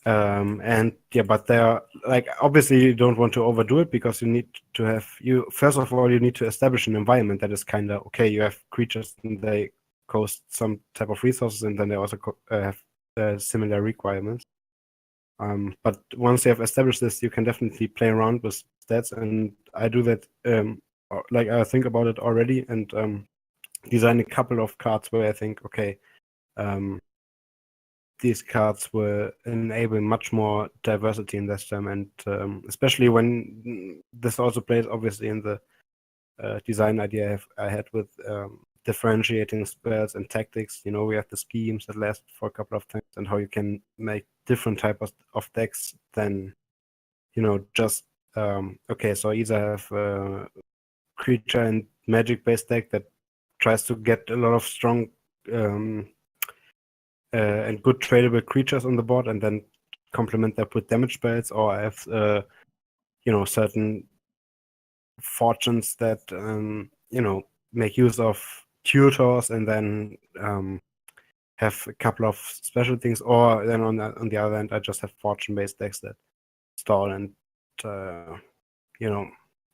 B: And yeah, but they're like, obviously you don't want to overdo it, because you need to have, first of all, you need to establish an environment that is kind of okay. You have creatures and they cost some type of resources, and then they also have similar requirements. But once you have established this, you can definitely play around with stats, and I do that. Like, I think about it already, and design a couple of cards where I think, okay, these cards will enable much more diversity in this term, and especially when this also plays obviously in the design idea I had with differentiating spells and tactics. We have the schemes that last for a couple of times, and how you can make different types of decks than just okay, so I either have a creature and magic based deck that tries to get a lot of strong and good tradable creatures on the board, and then complement that with damage spells, or I have certain fortunes that make use of tutors, and then have a couple of special things, or then on the other hand, I just have fortune based decks that stall and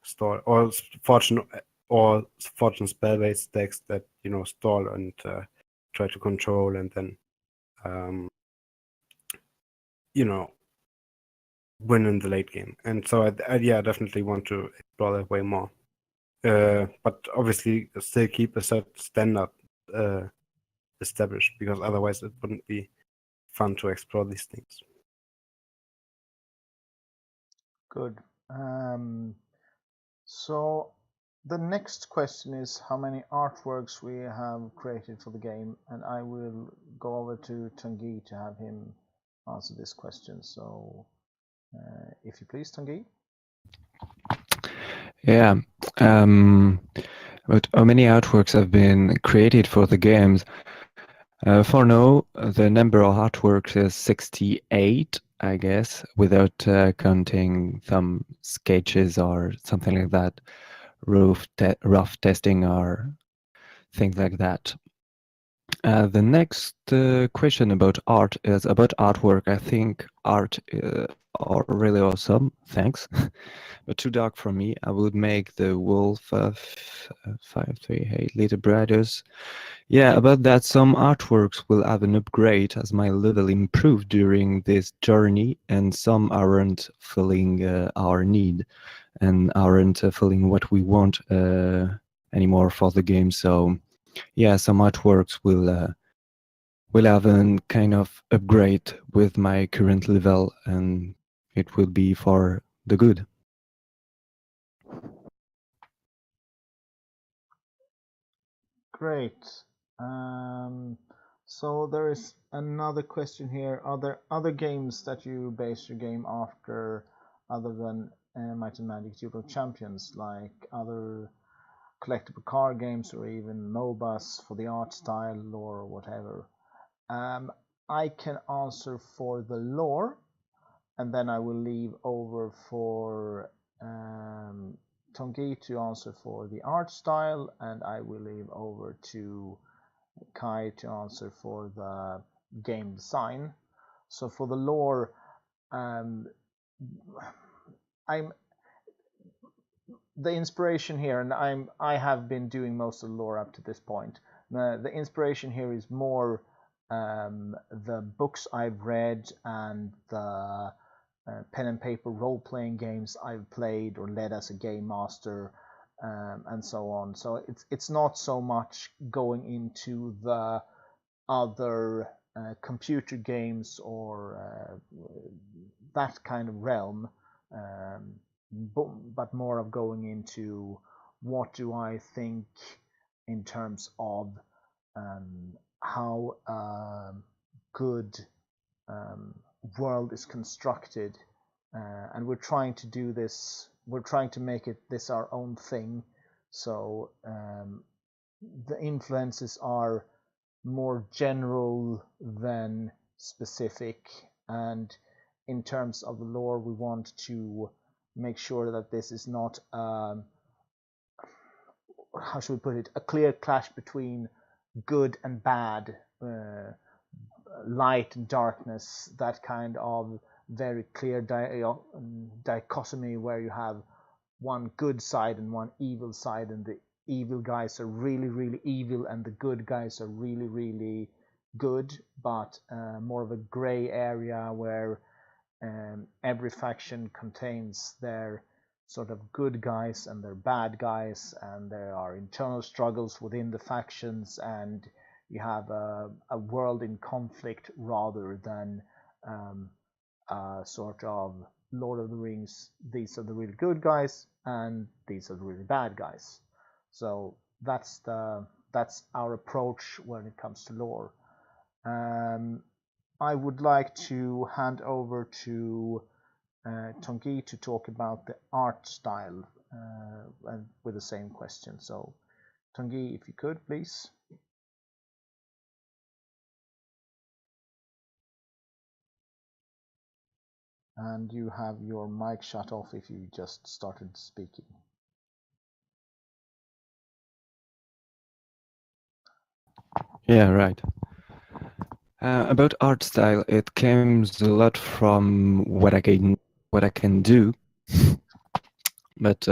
B: stall, or fortune spell based decks that stall and try to control, and then win in the late game. And so I definitely want to explore that way more. But obviously still keep a certain standard established, because otherwise it wouldn't be fun to explore these things.
A: Good. So the next question is how many artworks we have created for the game, and I will go over to Tanguy to have him answer this question. So, if you please, Tanguy.
C: Yeah. But how many artworks have been created for the games? For now, the number of artworks is 68, I guess, without counting some sketches or something like that, rough testing or things like that. The next question about art is about artwork. I think art are really awesome. Thanks. But too dark for me. I would make the wolf of 538 Little Brothers. Yeah, about that, some artworks will have an upgrade as my level improved during this journey, and some aren't filling our need and aren't filling what we want anymore for the game. So yeah, some artworks will have a kind of upgrade with my current level, and it will be for the good.
A: Great. So there is another question here. Are there other games that you base your game after, other than Might and Magic Duel of Champions, like other collectible card games or even MOBAs for the art style or whatever? I can answer for the lore, and then I will leave over for Tanguy to answer for the art style, and I will leave over to Kai to answer for the game design. So for the lore, I'm the inspiration here, and I have been doing most of the lore up to this point. The inspiration here is more the books I've read and the pen and paper role-playing games I've played or led as a game master, and so on. So it's not so much going into the other computer games or that kind of realm, but more of going into what do I think in terms of how good world is constructed, and we're trying to do this. We're trying to make this our own thing. So the influences are more general than specific, and in terms of the lore, we want to make sure that this is not how should we put it, a clear clash between good and bad, light and darkness, that kind of very clear dichotomy where you have one good side and one evil side, and the evil guys are really, really evil and the good guys are really, really good, but more of a gray area where every faction contains their sort of good guys and their bad guys, and there are internal struggles within the factions, and you have a world in conflict rather than a sort of Lord of the Rings. These are the really good guys, and these are the really bad guys. So that's our approach when it comes to lore. I would like to hand over to Tanguy to talk about the art style, and with the same question. So, Tanguy, if you could, please. And you have your mic shut off if you just started speaking.
C: Yeah, right. About art style, it comes a lot from what I can do, but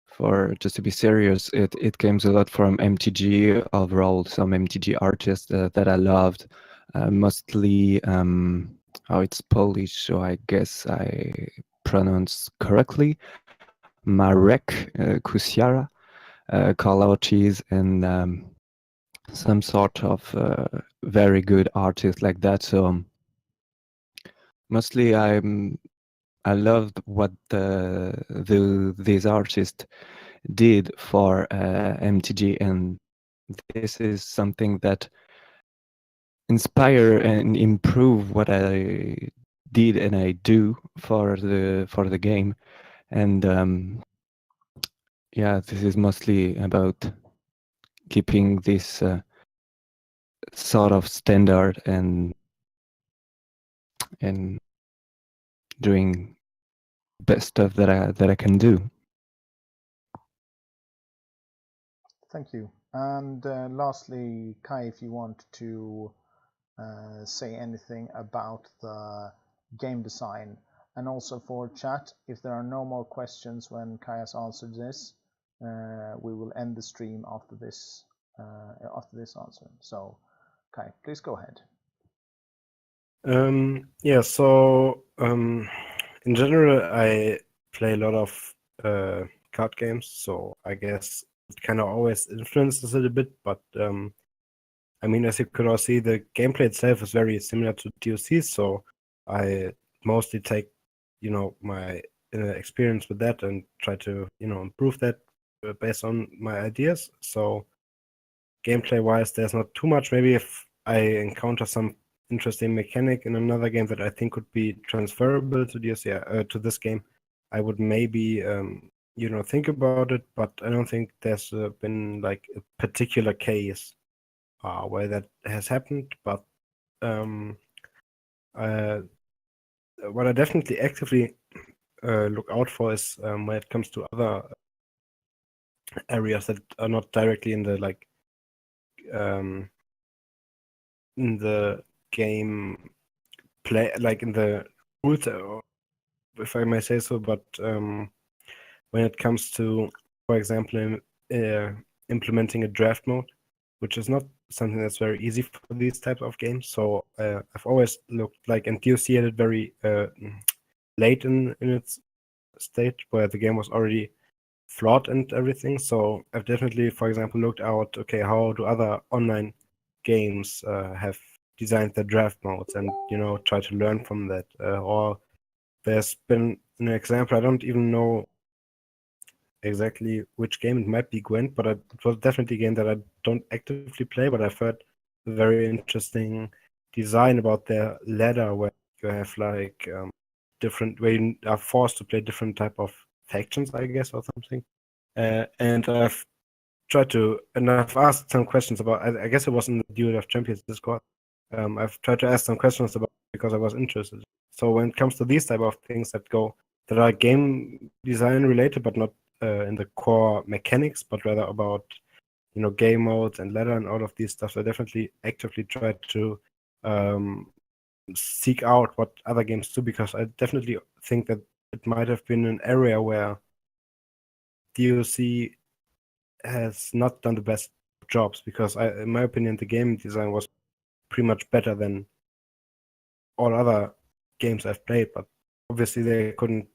C: for just to be serious, it comes a lot from MTG overall. Some MTG artists that I loved, mostly it's Polish, so I guess I pronounce correctly. Marek Kusiara, Karl Ortiz, and some sort of very good artist like that. So mostly I loved what these artists did for MTG, and this is something that inspire and improve what I did and I do for the game. And yeah, this is mostly about keeping this sort of standard and doing best stuff that I can do.
A: Thank you. And lastly, Kai, if you want to say anything about the game design, and also for chat, if there are no more questions when Kai has answered this, we will end the stream after this answer. So, Kai, please go ahead.
B: Yeah, so in general, I play a lot of card games, so I guess it kind of always influences it a bit. But I mean, as you could all see, the gameplay itself is very similar to DOC, so I mostly take, my experience with that and try to, improve that based on my ideas. So gameplay-wise, there's not too much. Maybe if I encounter some interesting mechanic in another game that I think could be transferable to to this game, I would maybe think about it. But I don't think there's been like a particular case where that has happened. But what I definitely actively look out for is when it comes to other areas that are not directly in the in the game play, like in the rules, if I may say so. But when it comes to, for example, implementing a draft mode, which is not something that's very easy for these types of games. So I've always looked like, and DOC had it very late in its stage where the game was already flawed and everything. So I've definitely, for example, looked out, okay, how do other online games have designed their draft modes, and try to learn from that. Or there's been an example, I don't even know exactly which game. It might be Gwent, but it was definitely a game that I don't actively play, but I've heard a very interesting design about their ladder, where you have like different, where you are forced to play different type of factions, I guess, or something. And I've and I've asked some questions about, I guess it was in the Duel of Champions Discord. I've tried to ask some questions about it because I was interested. So when it comes to these type of things that are game design related, but not in the core mechanics, but rather about game modes and ladder and all of these stuff, I definitely actively try to seek out what other games do, because I definitely think that it might have been an area where DOC has not done the best jobs, because in my opinion, the game design was pretty much better than all other games I've played. But obviously, they couldn't,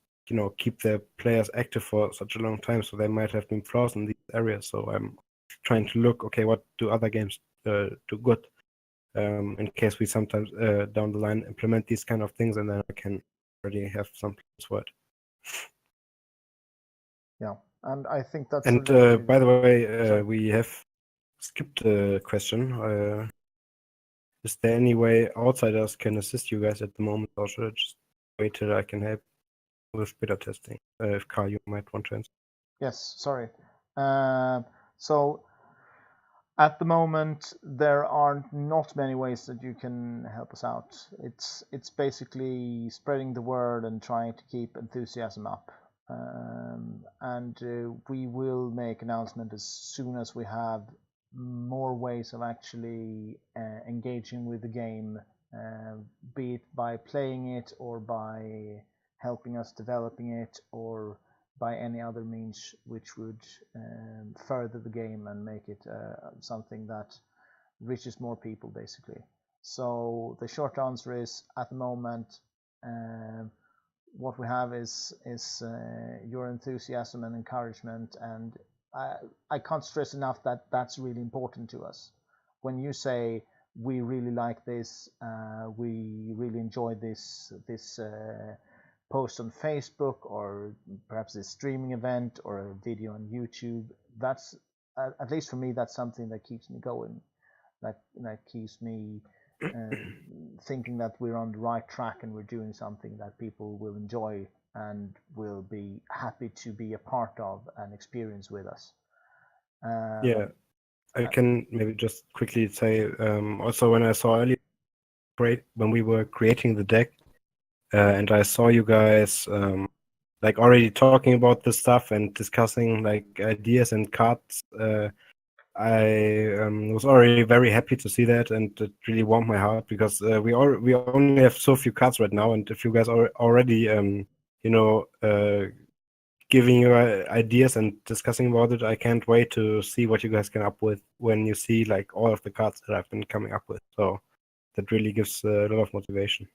B: keep their players active for such a long time, so there might have been flaws in these areas. So I'm trying to look, okay, what do other games do good, in case we sometimes down the line implement these kind of things, and then I can already have some plans for it.
A: Yeah, and I think that's.
B: And by the way, we have skipped a question. Is there any way outsiders can assist you guys at the moment, or should I just wait till I can help with beta testing? If Carl, you might want to answer.
A: Yes, sorry. So at the moment, there are not many ways that you can help us out. It's basically spreading the word and trying to keep enthusiasm up. And we will make announcement as soon as we have more ways of actually engaging with the game, be it by playing it or by helping us developing it, or by any other means which would further the game and make it something that reaches more people, basically. So the short answer is, at the moment, what we have is your enthusiasm and encouragement, and I can't stress enough that that's really important to us. when you say we really like this, we really enjoy this post on Facebook, or perhaps a streaming event or a video on YouTube, that's at least for me, that's something that keeps me going. That keeps me thinking that we're on the right track and we're doing something that people will enjoy and will be happy to be a part of and experience with us.
B: Yeah, I can maybe just quickly say also when I saw earlier when we were creating the deck and I saw you guys like already talking about this stuff and discussing like ideas and cards, I was already very happy to see that, and it really warmed my heart because we only have so few cards right now, and if you guys are already giving your ideas and discussing about it, I can't wait to see what you guys come up with when you see like all of the cards that I've been coming up with. So that really gives a lot of motivation.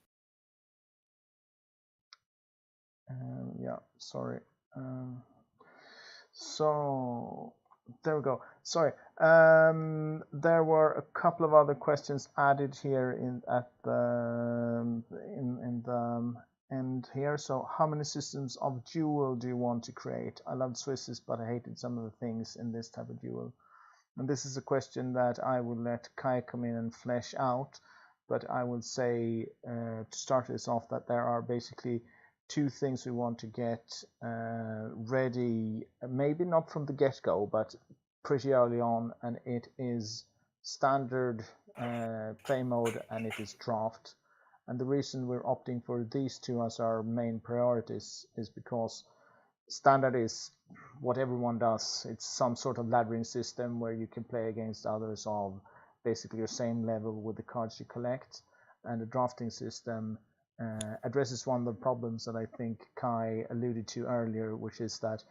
A: Yeah, sorry. So there we go. Sorry. There were a couple of other questions added here in the end here. So how many systems of duel do you want to create? I loved Swisses, but I hated some of the things in this type of duel. And this is a question that I will let Kai come in and flesh out. But I will say to start this off that there are basically two things we want to get ready, maybe not from the get-go, but pretty early on, and it is standard play mode and it is draft. And the reason we're opting for these two as our main priorities is because standard is what everyone does. It's some sort of laddering system where you can play against others of basically your same level with the cards you collect, and the drafting system addresses one of the problems that I think Kai alluded to earlier, which is that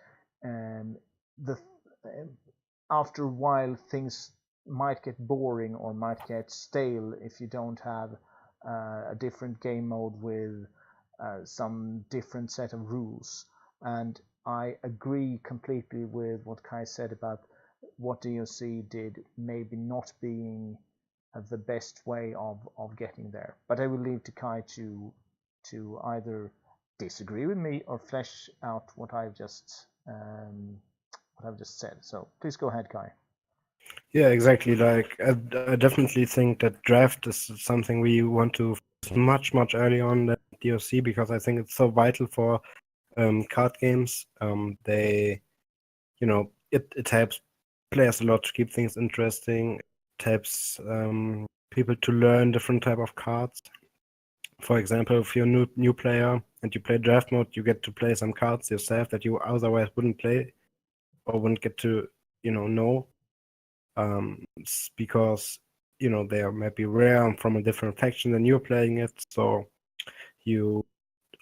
A: after a while things might get boring or might get stale if you don't have a different game mode with some different set of rules. And I agree completely with what Kai said about what DOC did maybe not being the best way of getting there. But I will leave to Kai to either disagree with me or flesh out what I've just said. So please go ahead, Kai.
B: Yeah, exactly. Like I definitely think that draft is something we want to focus much early on than DOC, because I think it's so vital for card games. They, it helps players a lot to keep things interesting. It helps people to learn different type of cards. For example, if you're a new player and you play draft mode, you get to play some cards yourself that you otherwise wouldn't play or wouldn't get to, know. Because, they are maybe rare from a different faction than you're playing it. So you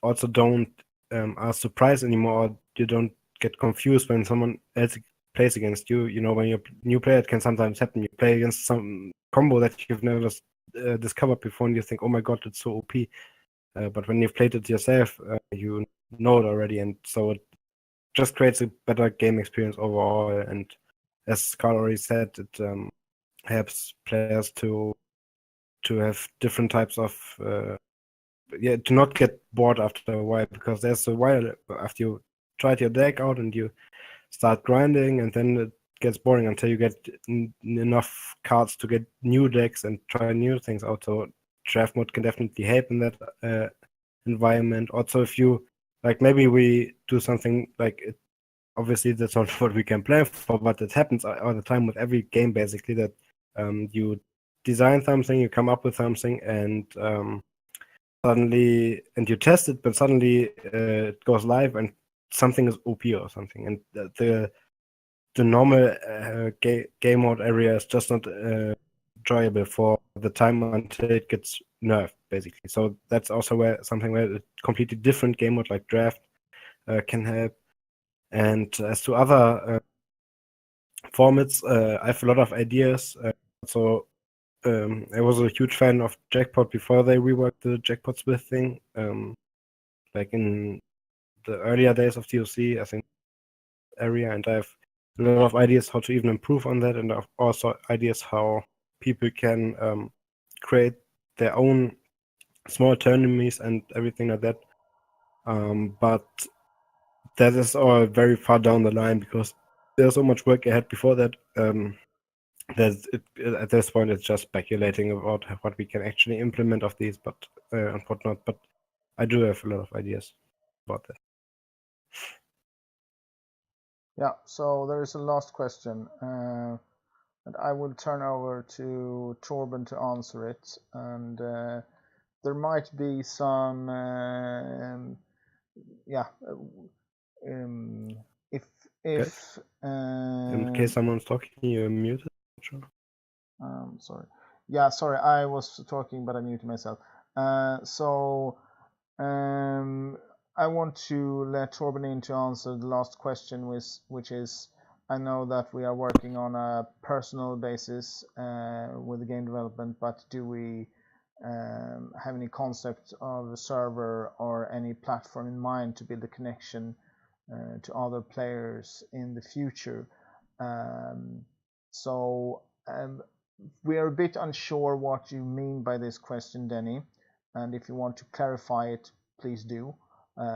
B: also don't are surprised anymore, or you don't get confused when someone else plays against you. When you're a new player, it can sometimes happen. You play against some combo that you've never discovered before, and you think, oh my god, it's so OP. But when you've played it yourself, you know it already, and so it just creates a better game experience overall. And as Carl already said, it helps players to have different types of to not get bored after a while, because there's a while after you tried your deck out and you start grinding, and then it gets boring until you get enough cards to get new decks and try new things out. So draft mode can definitely help in that environment. Also, if you maybe we do something like it, obviously that's not what we can plan for, but it happens all the time with every game basically, that you design something, you come up with something, and suddenly, and you test it, but suddenly it goes live and something is OP or something, and the normal game mode area is just not enjoyable for the time until it gets nerfed, basically. So that's also where a completely different game mode like draft can help. And as to other formats, I have a lot of ideas. So I was a huge fan of Jackpot before they reworked the Jackpot Smith thing. Like in the earlier days of DOC, I think area, and I have a lot of ideas how to even improve on that, and also ideas how people can create their own small tournaments and everything like that. But that is all very far down the line because there's so much work ahead before that. At this point, it's just speculating about what we can actually implement of these, but and whatnot. But I do have a lot of ideas about that.
A: Yeah, so there is a last question, and I will turn over to Torben to answer it. And there might be some, if
B: In case someone's talking, you're muted. Sure.
A: Sorry. Yeah, sorry, I was talking, but I muted myself. I want to let Torben in to answer the last question, which is, I know that we are working on a personal basis with the game development, but do we have any concept of a server or any platform in mind to build a connection to other players in the future? We are a bit unsure what you mean by this question, Denny, and if you want to clarify it, please do.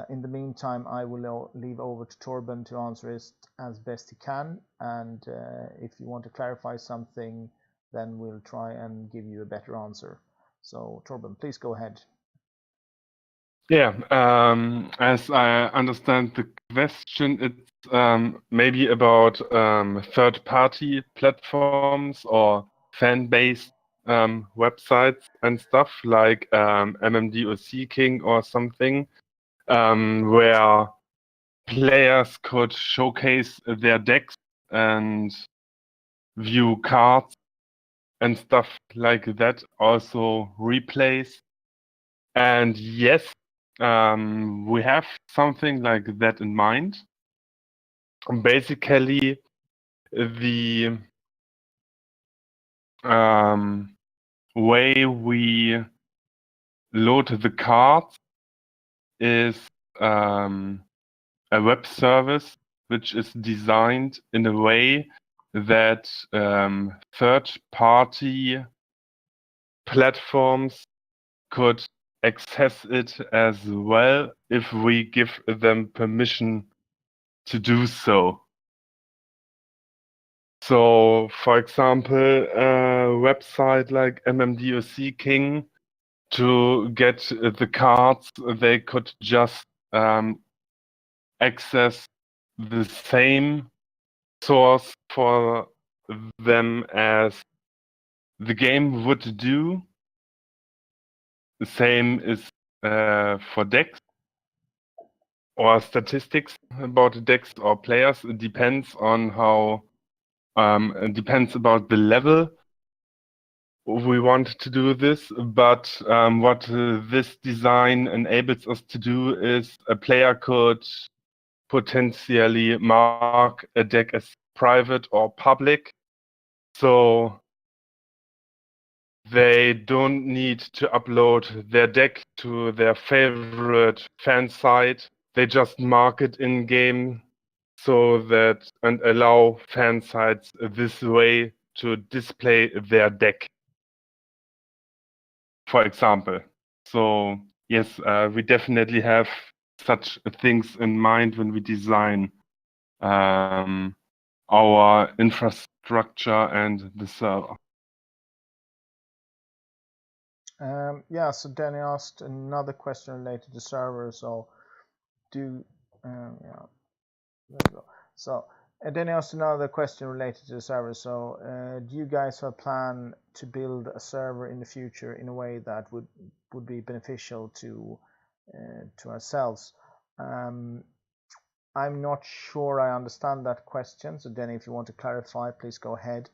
A: In the meantime, I will leave over to Torben to answer it as best he can, and if you want to clarify something, then we'll try and give you a better answer. So, Torben, please go ahead.
D: Yeah, as I understand the question, it's maybe about third-party platforms or fan-based websites and stuff like MMDOC King or something, where players could showcase their decks and view cards and stuff like that, also replays. And yes, we have something like that in mind. Basically, the way we load the cards is a web service which is designed in a way that third-party platforms could access it as well if we give them permission to do so. So, for example, a website like MMDOC King, to get the cards, they could just access the same source for them as the game would do. The same is for decks or statistics about decks or players. It depends on how, it depends about the level we want to do this, but what this design enables us to do is a player could potentially mark a deck as private or public, so they don't need to upload their deck to their favorite fan site. They just mark it in game so that and allow fan sites this way to display their deck, for example. So yes, we definitely have such things in mind when we design our infrastructure and the server.
A: Yeah, so Danny asked another question related to server. So, there we go. So, Danny asked another question related to the server. So, do you guys have a plan to build a server in the future in a way that would be beneficial to ourselves? I'm not sure I understand that question. So, Danny, if you want to clarify, please go ahead.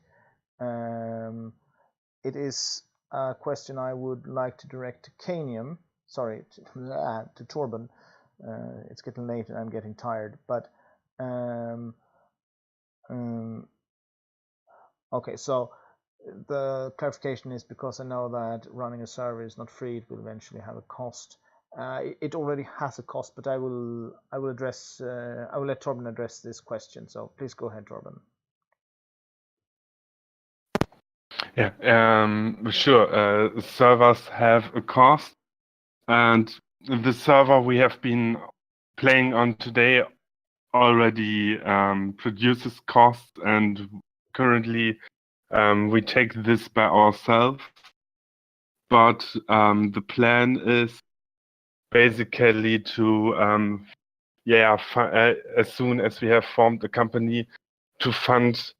A: It is a question I would like to direct to Canium. Sorry, to Torben. It's getting late and I'm getting tired. But okay, so the clarification is because I know that running a server is not free. It will eventually have a cost. It already has a cost, but I will address. I will let Torben address this question. So please go ahead, Torben.
D: Yeah, sure. Servers have a cost, and the server we have been playing on today already produces costs, and currently we take this by ourselves. But the plan is basically to, as soon as we have formed a company, to fund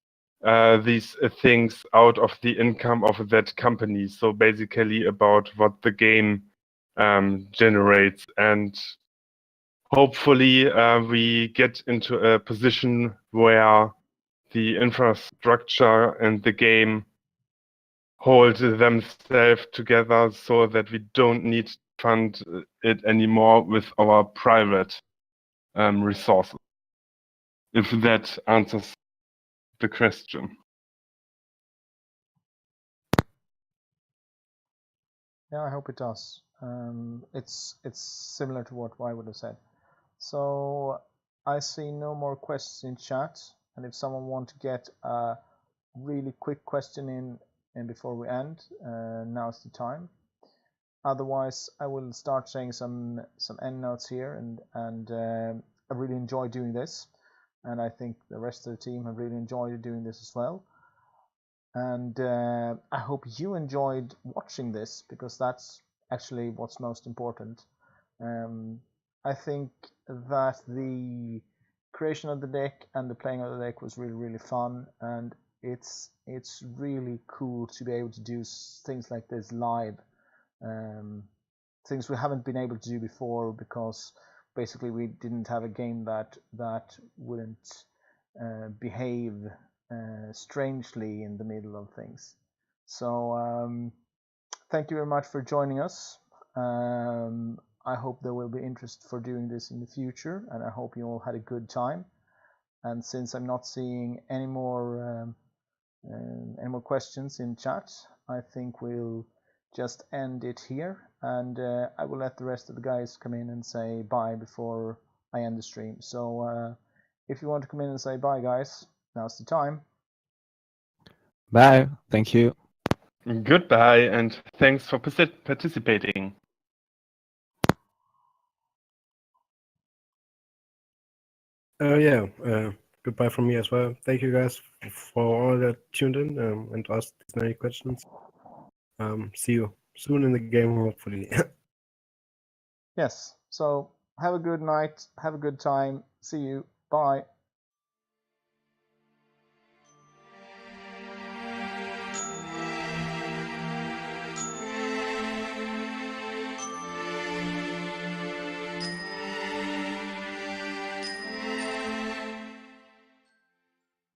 D: these things out of the income of that company. So basically about what the game generates, and hopefully we get into a position where the infrastructure and the game hold themselves together so that we don't need to fund it anymore with our private resources. If that answers the question.
A: Yeah, I hope it does. It's similar to what I would have said. So I see no more questions in chat, and if someone want to get a really quick question in and before we end, now's the time. Otherwise, I will start saying some end notes here, and I really enjoy doing this, and I think the rest of the team have really enjoyed doing this as well. And I hope you enjoyed watching this, because that's actually what's most important. I think that the creation of the deck and the playing of the deck was really fun, and it's really cool to be able to do things like this live, things we haven't been able to do before, because basically we didn't have a game that wouldn't behave strangely in the middle of things. So thank you very much for joining us. I hope there will be interest for doing this in the future, and I hope you all had a good time. And since I'm not seeing any more questions in chat, I think we'll just end it here, and I will let the rest of the guys come in and say bye before I end the stream. So if you want to come in and say bye, guys, now's the time.
C: Bye. Thank you.
D: Goodbye, and thanks for participating.
B: Goodbye from me as well. Thank you guys for all that tuned in and asked these many questions. See you soon in the game, hopefully.
A: Yes. So have a good night. Have a good time. See you. Bye.